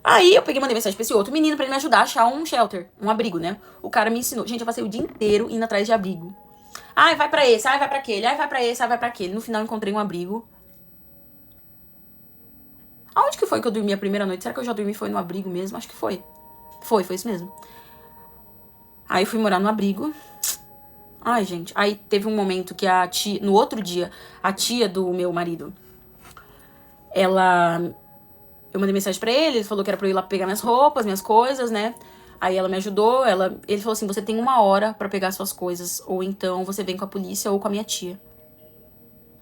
Aí eu peguei e mandei mensagem pra esse outro menino pra ele me ajudar a achar um shelter, um abrigo, né? O cara me ensinou. Gente, eu passei o dia inteiro indo atrás de abrigo. Vai pra esse, vai pra aquele, vai pra esse, vai pra aquele. No final eu encontrei um abrigo. Aonde que foi que eu dormi a primeira noite? Será que eu já dormi foi no abrigo mesmo? Acho que foi. Foi isso mesmo. Aí eu fui morar no abrigo. Ai, gente. Aí teve um momento que a tia... No outro dia, a tia do meu marido... Ela... Eu mandei mensagem pra ele falou que era pra eu ir lá pegar minhas roupas, minhas coisas, né? Aí ela me ajudou, ele falou assim, você tem 1h pra pegar suas coisas, ou então você vem com a polícia ou com a minha tia.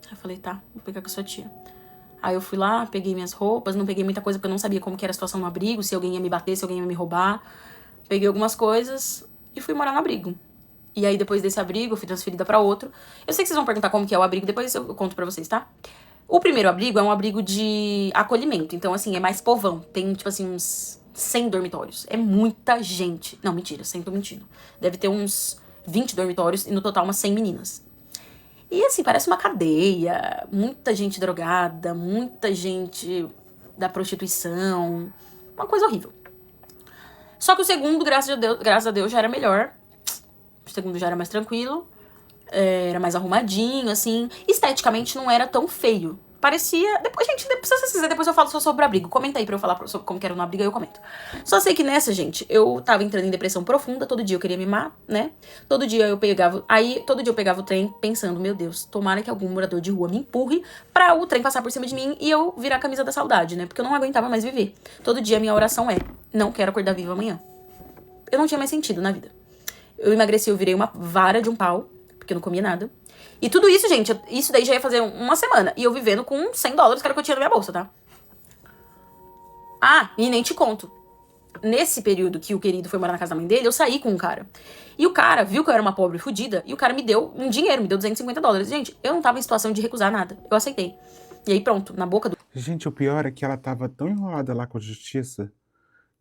Aí eu falei, tá, vou pegar com a sua tia. Aí eu fui lá, peguei minhas roupas, não peguei muita coisa porque eu não sabia como que era a situação no abrigo, se alguém ia me bater, se alguém ia me roubar. Peguei algumas coisas e fui morar no abrigo. E aí depois desse abrigo eu fui transferida pra outro. Eu sei que vocês vão perguntar como que é o abrigo, depois eu conto pra vocês, tá? O primeiro abrigo é um abrigo de acolhimento, então assim, é mais povão. Tem tipo assim uns 100 dormitórios. É muita gente. Não, mentira, 100 tô mentindo. Deve ter uns 20 dormitórios e no total umas 100 meninas. E assim, parece uma cadeia, muita gente drogada, muita gente da prostituição, uma coisa horrível. Só que o segundo, graças a Deus já era melhor. O segundo já era mais tranquilo, era mais arrumadinho, assim. Esteticamente não era tão feio. Parecia. Depois, gente, se vocês quiserem, depois eu falo só sobre o abrigo. Comenta aí pra eu falar sobre como que era no abrigo, aí eu comento. Só sei que nessa, gente, eu tava entrando em depressão profunda. Todo dia eu queria me matar, né? Todo dia eu pegava. Aí, todo dia eu pegava o trem pensando, meu Deus, tomara que algum morador de rua me empurre pra o trem passar por cima de mim e eu virar a camisa da saudade, né? Porque eu não aguentava mais viver. Todo dia a minha oração é: não quero acordar viva amanhã. Eu não tinha mais sentido na vida. Eu emagreci, eu virei uma vara de um pau, porque eu não comia nada. E tudo isso, gente, isso daí já ia fazer uma semana. E eu vivendo com $100, que era o que eu tinha na minha bolsa, tá? Ah, e nem te conto. Nesse período que o querido foi morar na casa da mãe dele, eu saí com um cara. E o cara viu que eu era uma pobre fodida, e o cara me deu um dinheiro, me deu $250. Gente, eu não tava em situação de recusar nada. Eu aceitei. E aí pronto, na boca do...
Gente, o pior é que ela tava tão enrolada lá com a justiça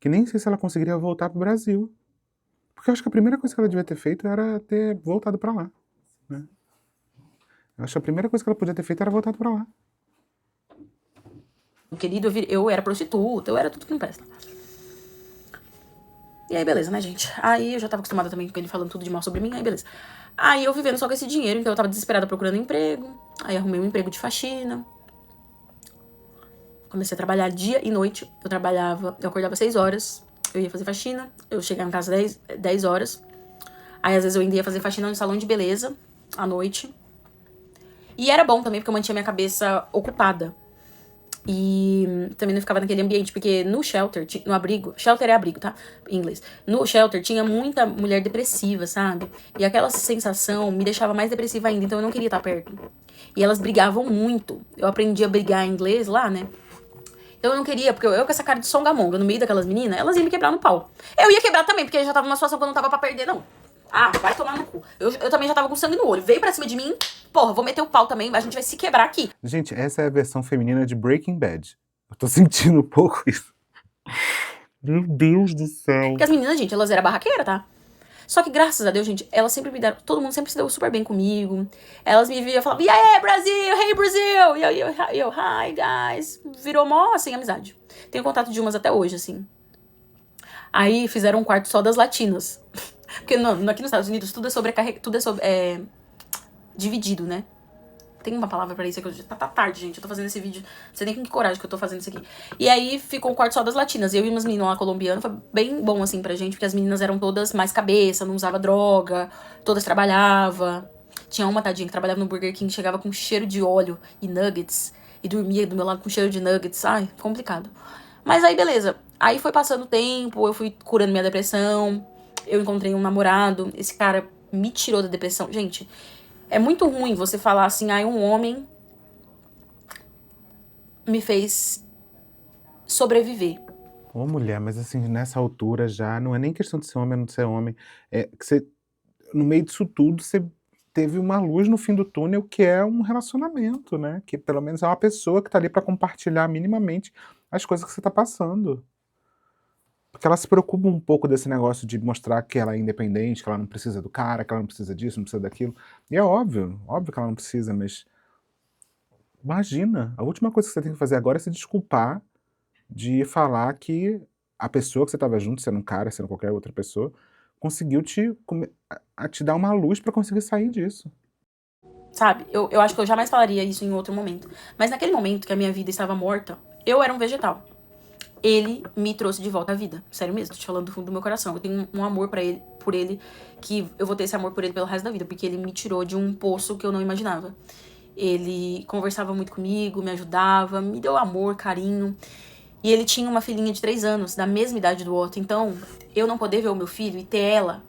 que nem sei se ela conseguiria voltar pro Brasil. Porque eu acho que a primeira coisa que ela devia ter feito era ter voltado pra lá, né? Eu acho que a primeira coisa que ela podia ter feito era voltado pra lá.
O querido, eu era prostituta, eu era tudo que não presta. E aí, beleza, né, gente? Aí eu já tava acostumada também com ele falando tudo de mal sobre mim, aí beleza. Aí eu vivendo só com esse dinheiro, então eu tava desesperada procurando emprego. Aí arrumei um emprego de faxina. Comecei a trabalhar dia e noite. Eu acordava 6 horas, eu ia fazer faxina, eu chegava em casa 10 horas. Aí às vezes eu ainda ia fazer faxina no salão de beleza, à noite. E era bom também, porque eu mantinha minha cabeça ocupada. E também não ficava naquele ambiente, porque no shelter, no abrigo, shelter é abrigo, tá? Em inglês. No shelter tinha muita mulher depressiva, sabe? E aquela sensação me deixava mais depressiva ainda, então eu não queria estar perto. E elas brigavam muito. Eu aprendi a brigar em inglês lá, né? Então eu não queria, porque eu com essa cara de songamonga no meio daquelas meninas, elas iam me quebrar no pau. Eu ia quebrar também, porque eu já tava numa situação que eu não tava pra perder, não. Ah, vai tomar no cu. Eu também já tava com sangue no olho. Veio pra cima de mim, porra, vou meter o pau também, a gente vai se quebrar aqui.
Gente, essa é a versão feminina de Breaking Bad. Eu tô sentindo um pouco isso. Meu Deus do céu.
Porque as meninas, gente, elas eram barraqueiras, tá? Só que, graças a Deus, gente, elas sempre me deram... Todo mundo sempre se deu super bem comigo. Elas me viam e falavam, yeah, Brasil, hey, Brasil! E eu, hi, guys. Virou mó, assim, amizade. Tenho contato de umas até hoje, assim. Aí fizeram um quarto só das latinas. Porque aqui nos Estados Unidos tudo é dividido, né? Tem uma palavra pra isso, que tá tarde, gente. Eu tô fazendo esse vídeo. Não sei nem com que coragem que eu tô fazendo isso aqui. E aí ficou um quarto só das latinas. Eu e umas meninas lá colombianas. Foi bem bom, assim, pra gente. Porque as meninas eram todas mais cabeça, não usava droga. Todas trabalhavam. Tinha uma tadinha que trabalhava no Burger King. Chegava com cheiro de óleo e nuggets. E dormia do meu lado com cheiro de nuggets. Ai, complicado. Mas aí, beleza. Aí foi passando o tempo. Eu fui curando minha depressão. Eu encontrei um namorado. Esse cara me tirou da depressão. Gente... É muito ruim você falar assim, um homem me fez sobreviver.
Ô, mulher, mas assim, nessa altura já, não é nem questão de ser homem ou não ser homem. É que você, no meio disso tudo, você teve uma luz no fim do túnel, que é um relacionamento, né? Que pelo menos é uma pessoa que tá ali pra compartilhar minimamente as coisas que você tá passando. Porque ela se preocupa um pouco desse negócio de mostrar que ela é independente, que ela não precisa do cara, que ela não precisa disso, não precisa daquilo. E é óbvio que ela não precisa, mas imagina, a última coisa que você tem que fazer agora é se desculpar de falar que a pessoa que você estava junto, sendo um cara, sendo qualquer outra pessoa, conseguiu te dar uma luz pra conseguir sair disso.
Sabe? Eu acho que eu jamais falaria isso em outro momento. Mas naquele momento que a minha vida estava morta, eu era um vegetal. Ele me trouxe de volta à vida. Sério mesmo, tô te falando do fundo do meu coração. Eu tenho um amor por ele, que eu vou ter esse amor por ele pelo resto da vida, porque ele me tirou de um poço que eu não imaginava. Ele conversava muito comigo, me ajudava, me deu amor, carinho. E ele tinha uma filhinha de 3 anos, da mesma idade do Otto. Então, eu não poder ver o meu filho e ter ela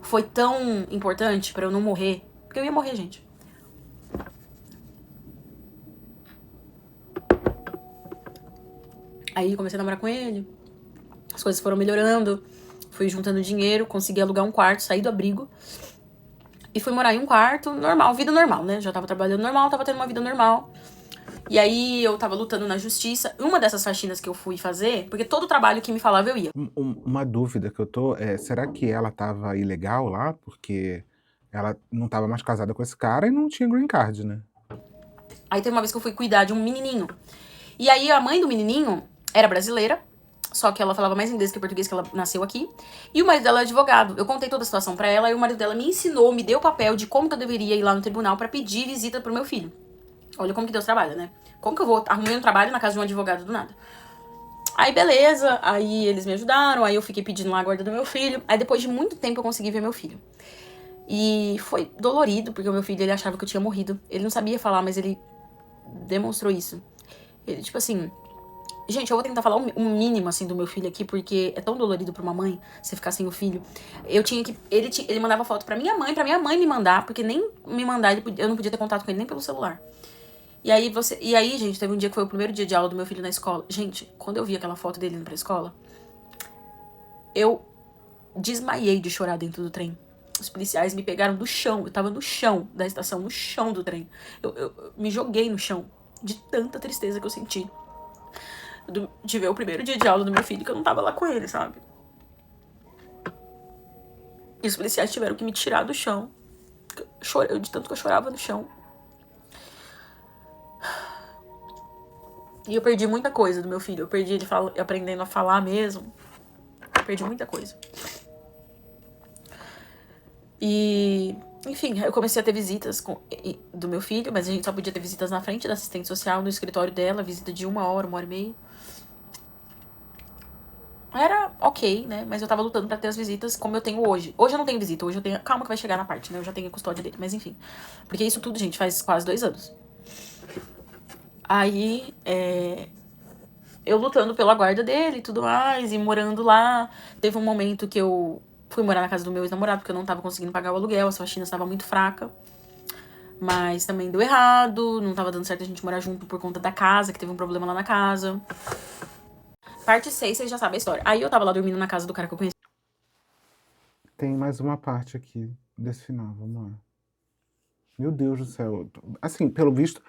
foi tão importante pra eu não morrer. Porque eu ia morrer, gente. Aí comecei a namorar com ele, as coisas foram melhorando, fui juntando dinheiro, consegui alugar um quarto, saí do abrigo e fui morar em um quarto normal, vida normal, né? Já tava trabalhando normal, tava tendo uma vida normal. E aí eu tava lutando na justiça. Uma dessas faxinas que eu fui fazer, porque todo trabalho que me falava eu ia.
Uma dúvida que eu tô é, será que ela tava ilegal lá? Porque ela não tava mais casada com esse cara e não tinha green card, né?
Aí teve uma vez que eu fui cuidar de um menininho. E aí a mãe do menininho era brasileira, só que ela falava mais inglês que português, que ela nasceu aqui. E o marido dela é advogado. Eu contei toda a situação pra ela e o marido dela me ensinou, me deu o papel de como que eu deveria ir lá no tribunal pra pedir visita pro meu filho. Olha como que Deus trabalha, né? Como que eu vou arrumar um trabalho na casa de um advogado do nada? Aí beleza, aí eles me ajudaram, aí eu fiquei pedindo lá a guarda do meu filho. Aí depois de muito tempo eu consegui ver meu filho. E foi dolorido, porque o meu filho, ele achava que eu tinha morrido. Ele não sabia falar, mas ele demonstrou isso. Ele, tipo assim... Gente, eu vou tentar falar o mínimo, assim, do meu filho aqui, porque é tão dolorido pra uma mãe você ficar sem o filho. Eu tinha que... Ele mandava foto pra minha mãe me mandar, porque nem me mandar, eu não podia ter contato com ele nem pelo celular. E aí, gente, teve um dia que foi o primeiro dia de aula do meu filho na escola. Gente, quando eu vi aquela foto dele indo pra escola, eu desmaiei de chorar dentro do trem. Os policiais me pegaram do chão. Eu tava no chão da estação, no chão do trem. Eu me joguei no chão de tanta tristeza que eu senti. De ver o primeiro dia de aula do meu filho, que eu não tava lá com ele, sabe? E os policiais tiveram que me tirar do chão. De tanto que eu chorava no chão. E eu perdi muita coisa do meu filho. Eu perdi ele aprendendo a falar mesmo. Eu perdi muita coisa. E, enfim, eu comecei a ter visitas do meu filho, mas a gente só podia ter visitas na frente da assistente social, no escritório dela, visita de 1 hora e meia. Era ok, né? Mas eu tava lutando pra ter as visitas como eu tenho hoje. Hoje eu não tenho visita, hoje eu tenho... Calma que vai chegar na parte, né? Eu já tenho a custódia dele, mas enfim. Porque isso tudo, gente, faz quase 2 anos. Aí, eu lutando pela guarda dele e tudo mais, e morando lá. Teve um momento que eu fui morar na casa do meu ex-namorado, porque eu não tava conseguindo pagar o aluguel, a faxina estava muito fraca. Mas também deu errado, não tava dando certo a gente morar junto por conta da casa, que teve um problema lá na casa. Parte 6, vocês já sabem a história. Aí eu tava lá dormindo na casa do cara que eu conheci.
Tem mais uma parte aqui desse final, vamos lá. Meu Deus do céu. Assim, pelo visto,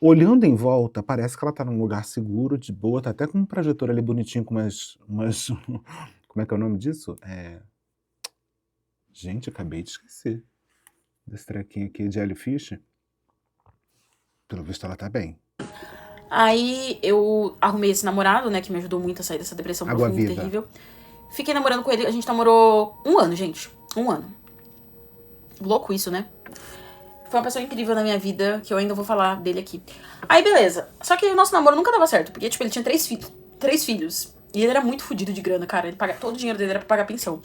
olhando em volta, parece que ela tá num lugar seguro, de boa, tá até com um projetor ali bonitinho com umas como é que é o nome disso? Gente, acabei de esquecer desse trequinho aqui de Jellyfish. Pelo visto ela tá bem.
Aí eu arrumei esse namorado, né, que me ajudou muito a sair dessa depressão profunda e terrível. Fiquei namorando com ele, a gente namorou 1 ano, gente. 1 ano. Louco isso, né? Foi uma pessoa incrível na minha vida, que eu ainda vou falar dele aqui. Aí, beleza. Só que o nosso namoro nunca dava certo, porque, tipo, ele tinha 3 filhos. E ele era muito fudido de grana, cara. Todo o dinheiro dele era pra pagar pensão.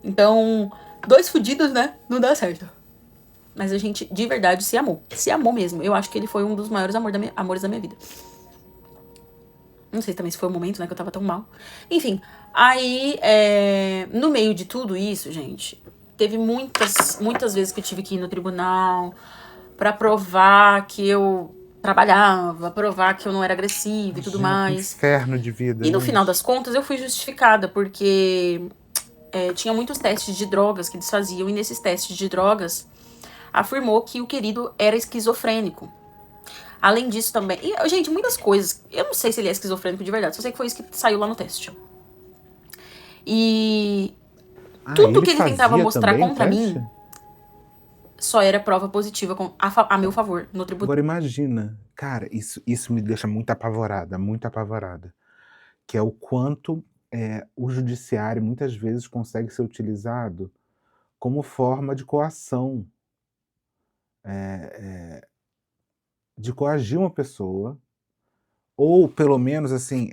Então, 2 fudidos, né? Não dá certo. Mas a gente, de verdade, se amou. Se amou mesmo. Eu acho que ele foi um dos maiores amores da minha vida. Não sei também se foi o momento, né, que eu tava tão mal. Enfim, aí, no meio de tudo isso, gente, teve muitas vezes que eu tive que ir no tribunal pra provar que eu trabalhava, provar que eu não era agressiva e tudo mais.
Inferno de vida.
E no final das contas, eu fui justificada, porque tinha muitos testes de drogas que eles faziam, e nesses testes de drogas, afirmou que o querido era esquizofrênico. Além disso também... E, gente, muitas coisas. Eu não sei se ele é esquizofrênico de verdade. Só sei que foi isso que saiu lá no teste. E... tudo que ele tentava mostrar contra mim só era prova positiva a meu favor no tribunal.
Agora imagina. Cara, isso me deixa muito apavorada. Muito apavorada. Que é o quanto o judiciário muitas vezes consegue ser utilizado como forma de coação. De coagir uma pessoa, ou pelo menos assim,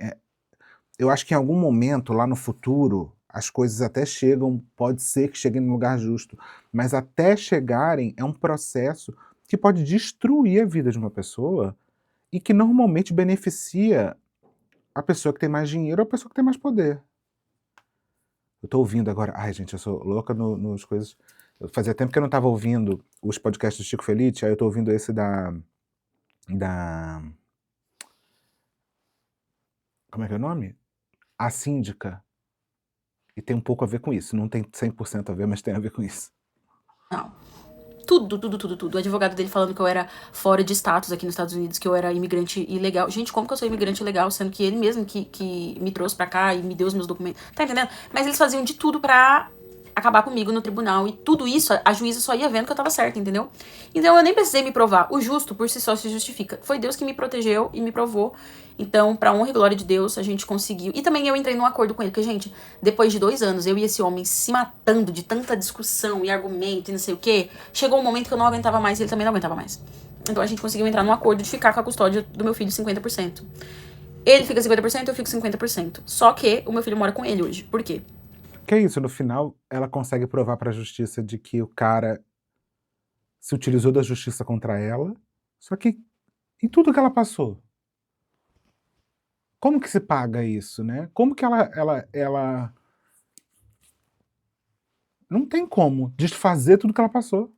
eu acho que em algum momento lá no futuro as coisas até chegam, pode ser que cheguem no lugar justo, mas até chegarem é um processo que pode destruir a vida de uma pessoa e que normalmente beneficia a pessoa que tem mais dinheiro ou a pessoa que tem mais poder. Eu tô ouvindo agora, ai gente, eu sou louca nos coisas, fazia tempo que eu não estava ouvindo os podcasts do Chico Felice, aí eu tô ouvindo esse da como é que é o nome? A síndica. E tem um pouco a ver com isso. Não tem 100% a ver, mas tem a ver com isso.
Não. Tudo, tudo, tudo, tudo. O advogado dele falando que eu era fora de status aqui nos Estados Unidos, que eu era imigrante ilegal. Gente, como que eu sou imigrante ilegal, sendo que ele mesmo que me trouxe pra cá e me deu os meus documentos. Tá entendendo? Mas eles faziam de tudo pra acabar comigo no tribunal. E tudo isso, a juíza só ia vendo que eu tava certa, entendeu? Então eu nem precisei me provar. O justo, por si só, se justifica. Foi Deus que me protegeu e me provou. Então, pra honra e glória de Deus, a gente conseguiu. E também eu entrei num acordo com ele, porque, gente, depois de 2 anos, eu e esse homem se matando de tanta discussão e argumento e não sei o quê, chegou um momento que eu não aguentava mais e ele também não aguentava mais. Então a gente conseguiu entrar num acordo de ficar com a custódia do meu filho 50%. Ele fica 50%, eu fico 50%. Só que o meu filho mora com ele hoje. Por quê?
Que é isso, no final, ela consegue provar pra justiça de que o cara se utilizou da justiça contra ela, só que em tudo que ela passou. Como que se paga isso, né? Como que ela não tem como desfazer tudo que ela passou.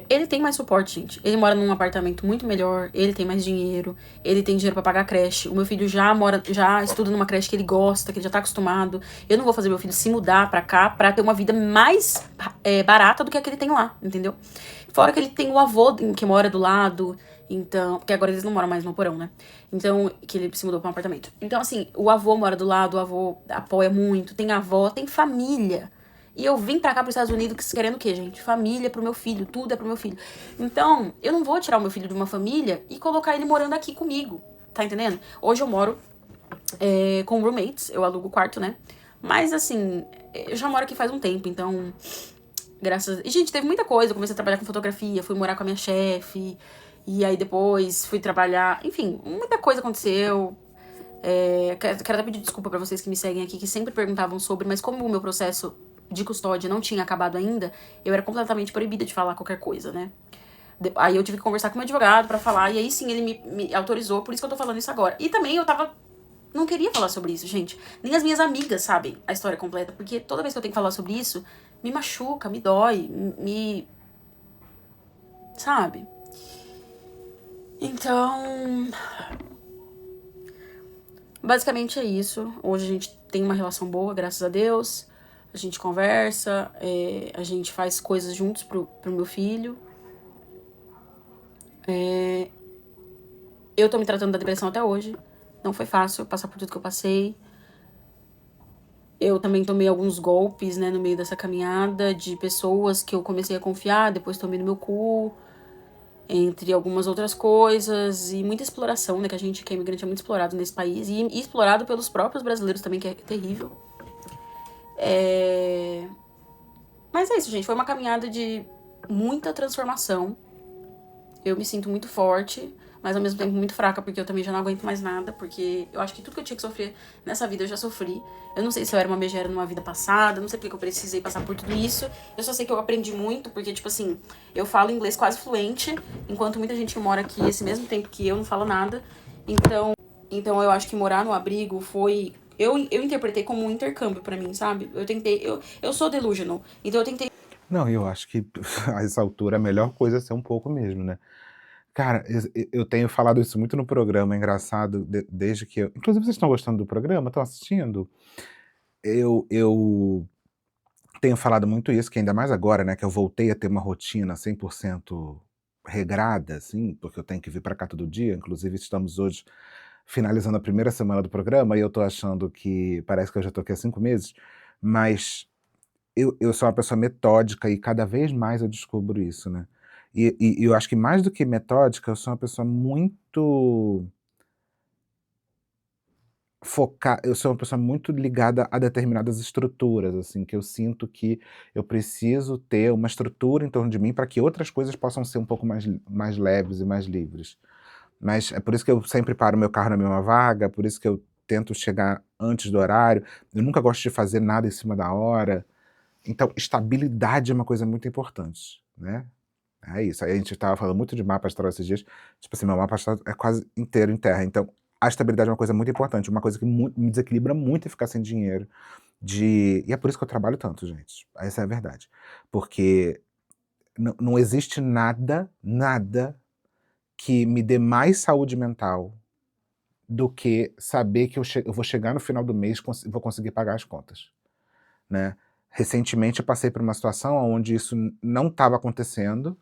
Ele tem mais suporte, gente. Ele mora num apartamento muito melhor, ele tem mais dinheiro, ele tem dinheiro pra pagar a creche. O meu filho já estuda numa creche que ele gosta, que ele já tá acostumado. Eu não vou fazer meu filho se mudar pra cá pra ter uma vida mais barata do que a que ele tem lá, entendeu? Fora que ele tem o avô que mora do lado, então. Porque agora eles não moram mais no porão, né? Então, que ele se mudou pra um apartamento. Então, assim, o avô mora do lado, o avô apoia muito, tem avó, tem família. E eu vim pra cá, pros Estados Unidos, querendo o quê, gente? Família pro meu filho, tudo é pro meu filho. Então, eu não vou tirar o meu filho de uma família e colocar ele morando aqui comigo, tá entendendo? Hoje eu moro com roommates, eu alugo o quarto, né? Mas, assim, eu já moro aqui faz um tempo, então, graças... E, gente, teve muita coisa, eu comecei a trabalhar com fotografia, fui morar com a minha chefe, e aí depois fui trabalhar... Enfim, muita coisa aconteceu. Quero até pedir desculpa pra vocês que me seguem aqui, que sempre perguntavam sobre, mas como o meu processo de custódia não tinha acabado ainda, eu era completamente proibida de falar qualquer coisa, né? Aí eu tive que conversar com o meu advogado pra falar, e aí sim ele me autorizou, por isso que eu tô falando isso agora. E também eu tava... Não queria falar sobre isso, gente. Nem as minhas amigas sabem a história completa, porque toda vez que eu tenho que falar sobre isso, me machuca, me dói, me... Sabe? Então... Basicamente é isso. Hoje a gente tem uma relação boa, graças a Deus. A gente conversa, a gente faz coisas juntos pro meu filho. Eu tô me tratando da depressão até hoje. Não foi fácil passar por tudo que eu passei. Eu também tomei alguns golpes, né, no meio dessa caminhada, de pessoas que eu comecei a confiar, depois tomei no meu cu, entre algumas outras coisas, e muita exploração, né, que a gente que é imigrante é muito explorado nesse país, e explorado pelos próprios brasileiros também, que é terrível. Mas é isso, gente, foi uma caminhada de muita transformação. Eu me sinto muito forte, mas ao mesmo tempo muito fraca, porque eu também já não aguento mais nada, porque eu acho que tudo que eu tinha que sofrer nessa vida eu já sofri. Eu não sei se eu era uma megera numa vida passada, não sei porque eu precisei passar por tudo isso. Eu só sei que eu aprendi muito, porque, tipo assim, eu falo inglês quase fluente, enquanto muita gente que mora aqui esse mesmo tempo que eu não fala nada. Então eu acho que morar no abrigo foi... Eu interpretei como um intercâmbio pra mim, sabe? Eu sou delusional, então eu tentei...
Não, eu acho que a essa altura a melhor coisa é ser um pouco mesmo, né. Cara, eu tenho falado isso muito no programa, é engraçado, desde que eu inclusive vocês estão gostando do programa? Estão assistindo? Eu tenho falado muito isso, que ainda mais agora, né, que eu voltei a ter uma rotina 100% regrada, assim, porque eu tenho que vir pra cá todo dia, inclusive estamos hoje finalizando a primeira semana do programa e eu tô achando que parece que eu já tô aqui há 5 meses, mas eu sou uma pessoa metódica e cada vez mais eu descubro isso, né. E eu acho que mais do que metódica, eu sou uma pessoa muito eu sou uma pessoa muito ligada a determinadas estruturas, assim, que eu sinto que eu preciso ter uma estrutura em torno de mim para que outras coisas possam ser um pouco mais leves e mais livres. Mas é por isso que eu sempre paro meu carro na mesma vaga, por isso que eu tento chegar antes do horário, eu nunca gosto de fazer nada em cima da hora. Então, estabilidade é uma coisa muito importante, né. É isso, aí a gente estava falando muito de mapa astral esses dias, tipo assim, meu mapa astral é quase inteiro em terra, então a estabilidade é uma coisa muito importante, uma coisa que me desequilibra muito é ficar sem dinheiro, e é por isso que eu trabalho tanto, gente, essa é a verdade. Porque não existe nada, nada que me dê mais saúde mental do que saber que eu vou chegar no final do mês e vou conseguir pagar as contas, né? Recentemente eu passei por uma situação onde isso não estava acontecendo,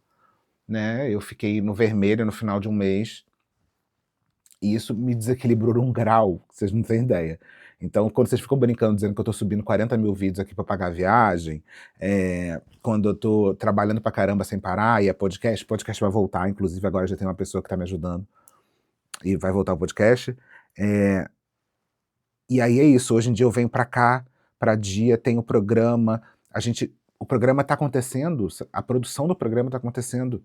né? Eu fiquei no vermelho no final de um mês e isso me desequilibrou num grau que vocês não têm ideia. Então, quando vocês ficam brincando dizendo que eu tô subindo 40 mil vídeos aqui para pagar a viagem, quando eu tô trabalhando pra caramba sem parar, e é podcast, podcast vai voltar, inclusive agora já tem uma pessoa que tá me ajudando, e vai voltar o podcast. E aí é isso, hoje em dia eu venho pra cá, pra Dia, tem o programa, o programa tá acontecendo, a produção do programa tá acontecendo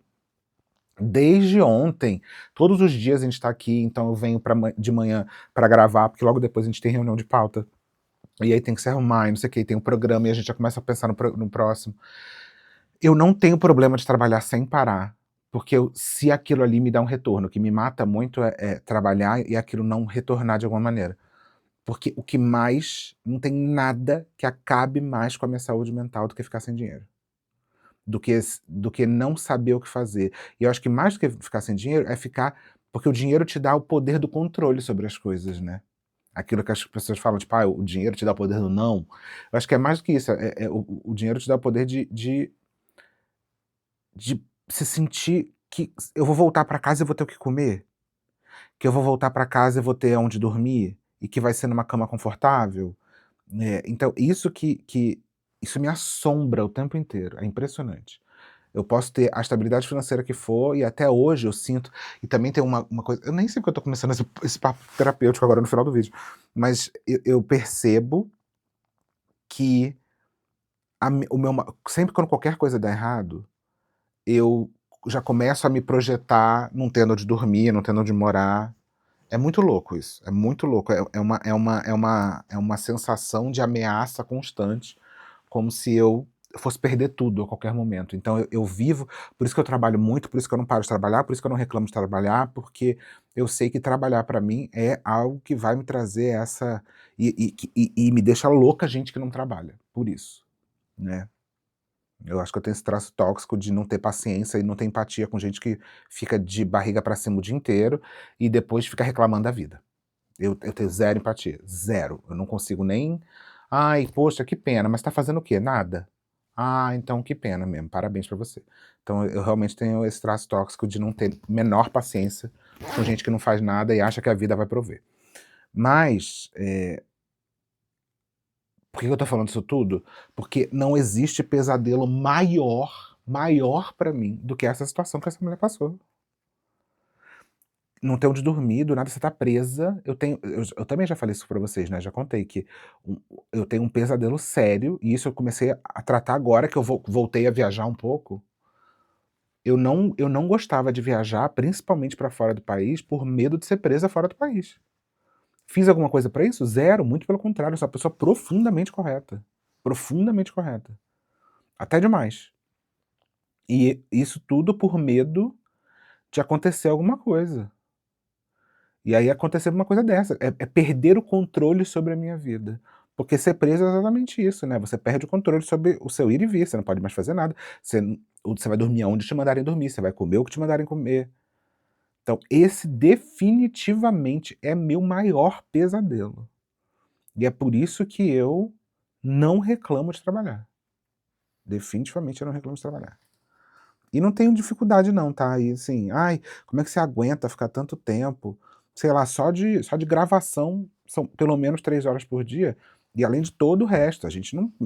desde ontem. Todos os dias a gente tá aqui, então eu venho de manhã pra gravar, porque logo depois a gente tem reunião de pauta. E aí tem que se arrumar, e não sei o que, tem um programa, e a gente já começa a pensar no próximo. Eu não tenho problema de trabalhar sem parar, porque se aquilo ali me dá um retorno, o que me mata muito é trabalhar e aquilo não retornar de alguma maneira. Porque o que mais, não tem nada que acabe mais com a minha saúde mental do que ficar sem dinheiro. Do que não saber o que fazer. E eu acho que mais do que ficar sem dinheiro, é ficar. Porque o dinheiro te dá o poder do controle sobre as coisas, né? Aquilo que as pessoas falam, tipo, o dinheiro te dá o poder do não. Eu acho que é mais do que isso. O dinheiro te dá o poder de se sentir que eu vou voltar para casa e vou ter o que comer, que eu vou voltar para casa e vou ter onde dormir, e que vai ser numa cama confortável. Então, isso me assombra o tempo inteiro, é impressionante. Eu posso ter a estabilidade financeira que for, e até hoje eu sinto. E também tem uma coisa. Eu nem sei porque eu tô começando esse papo terapêutico agora no final do vídeo, mas eu percebo que sempre quando qualquer coisa dá errado, eu já começo a me projetar não tendo onde dormir, não tendo onde morar. É muito louco isso, é muito louco. É uma sensação de ameaça constante, como se eu fosse perder tudo a qualquer momento. Então eu vivo, por isso que eu trabalho muito, por isso que eu não paro de trabalhar, por isso que eu não reclamo de trabalhar, porque eu sei que trabalhar para mim é algo que vai me trazer essa. E me deixa louca gente que não trabalha, por isso, né? Eu acho que eu tenho esse traço tóxico de não ter paciência e não ter empatia com gente que fica de barriga para cima o dia inteiro e depois fica reclamando da vida. Eu tenho zero empatia, zero. Eu não consigo nem. Ai, poxa, que pena, mas tá fazendo o quê? Nada. Ah, então que pena mesmo, parabéns pra você. Então eu realmente tenho esse traço tóxico de não ter menor paciência com gente que não faz nada e acha que a vida vai prover. Mas, por que eu tô falando isso tudo? Porque não existe pesadelo maior pra mim, do que essa situação que essa mulher passou. Não ter onde dormir, do nada você tá presa. Eu também já falei isso pra vocês, né, já contei que eu tenho um pesadelo sério, e isso eu comecei a tratar agora que eu voltei a viajar um pouco. Eu não gostava de viajar, principalmente pra fora do país, por medo de ser presa fora do país. Fiz alguma coisa pra isso? Zero, muito pelo contrário, eu sou uma pessoa profundamente correta. Profundamente correta. Até demais. E isso tudo por medo de acontecer alguma coisa. E aí aconteceu uma coisa dessa, é perder o controle sobre a minha vida. Porque ser preso é exatamente isso, né, você perde o controle sobre o seu ir e vir, você não pode mais fazer nada, você vai dormir aonde te mandarem dormir, você vai comer o que te mandarem comer. Então esse definitivamente é meu maior pesadelo. E é por isso que eu não reclamo de trabalhar. Definitivamente eu não reclamo de trabalhar. E não tenho dificuldade não, tá, e assim, "Ai, como é que você aguenta ficar tanto tempo?", sei lá, só de gravação são pelo menos 3 horas por dia, e além de todo o resto,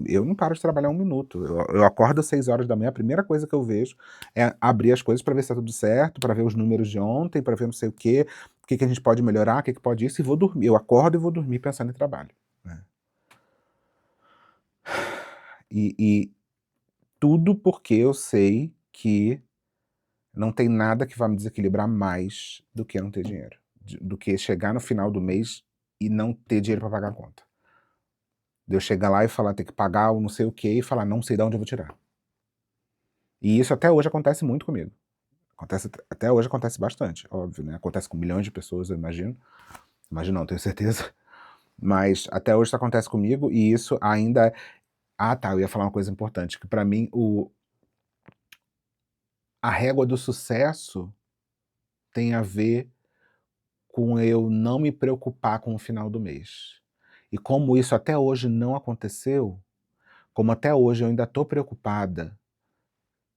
eu não paro de trabalhar um minuto, eu acordo às 6 horas da manhã, a primeira coisa que eu vejo é abrir as coisas para ver se tá tudo certo, para ver os números de ontem, para ver não sei o que que a gente pode melhorar, o que que pode isso, e vou dormir, eu acordo e vou dormir pensando em trabalho, né. E tudo porque eu sei que não tem nada que vá me desequilibrar mais do que não ter dinheiro. Do que chegar no final do mês e não ter dinheiro para pagar a conta. De eu chegar lá e falar, ter que pagar o não sei o que e falar, não sei de onde eu vou tirar. E isso até hoje acontece muito comigo. Até hoje acontece bastante, óbvio, né? Acontece com milhões de pessoas, eu imagino. Imagino não, tenho certeza. Mas até hoje isso acontece comigo e isso ainda é. Ah, tá, eu ia falar uma coisa importante, que pra mim a régua do sucesso tem a ver com eu não me preocupar com o final do mês. E como isso até hoje não aconteceu, como até hoje eu ainda estou preocupada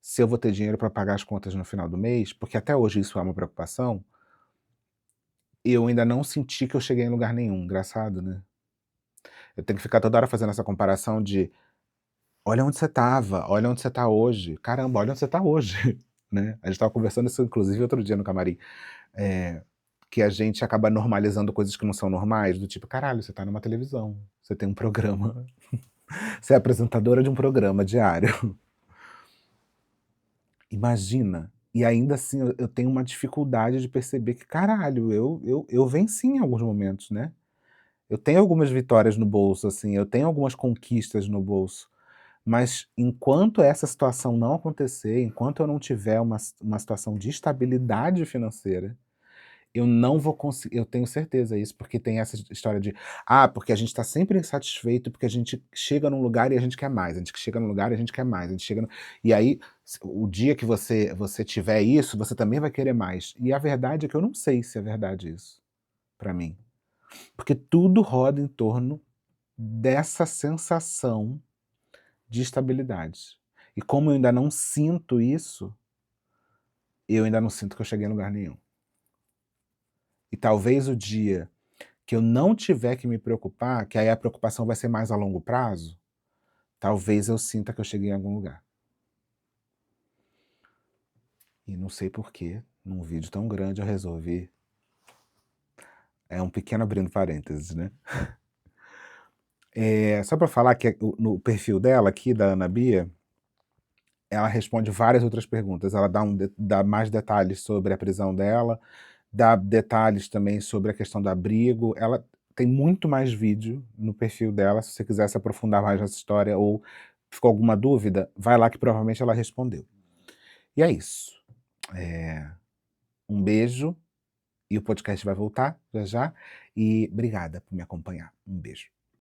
se eu vou ter dinheiro para pagar as contas no final do mês, porque até hoje isso é uma preocupação, eu ainda não senti que eu cheguei em lugar nenhum. Engraçado, né? Eu tenho que ficar toda hora fazendo essa comparação de: "Olha onde você estava, olha onde você está hoje. Caramba, olha onde você está hoje", né. A gente estava conversando isso inclusive outro dia no camarim, eh, que a gente acaba normalizando coisas que não são normais, do tipo: "Caralho, você está numa televisão, você tem um programa, você é apresentadora de um programa diário". Imagina! E ainda assim eu tenho uma dificuldade de perceber que, caralho, eu venci em alguns momentos, né. Eu tenho algumas vitórias no bolso, assim, eu tenho algumas conquistas no bolso, mas enquanto essa situação não acontecer, enquanto eu não tiver uma situação de estabilidade financeira, eu não vou conseguir. Eu tenho certeza isso, porque tem essa história de: "Ah, porque a gente está sempre insatisfeito, porque a gente chega num lugar e a gente quer mais, a gente chega num lugar e a gente quer mais, a gente chega no", e aí, o dia que você tiver isso, você também vai querer mais. E a verdade é que eu não sei se é verdade isso, pra mim. Porque tudo roda em torno dessa sensação de estabilidade. E como eu ainda não sinto isso, eu ainda não sinto que eu cheguei em lugar nenhum. E talvez o dia que eu não tiver que me preocupar, que aí a preocupação vai ser mais a longo prazo, talvez eu sinta que eu cheguei em algum lugar. E não sei por que, num vídeo tão grande eu resolvi, é um pequeno abrindo parênteses, né. Só para falar que no perfil dela aqui, da Ana Bia, ela responde várias outras perguntas, ela dá mais detalhes sobre a prisão dela, dá detalhes também sobre a questão do abrigo, ela tem muito mais vídeo no perfil dela, se você quiser se aprofundar mais nessa história ou ficou alguma dúvida, vai lá que provavelmente ela respondeu. E é isso. Eh, um beijo, e o podcast vai voltar já já, e obrigada por me acompanhar. Um beijo.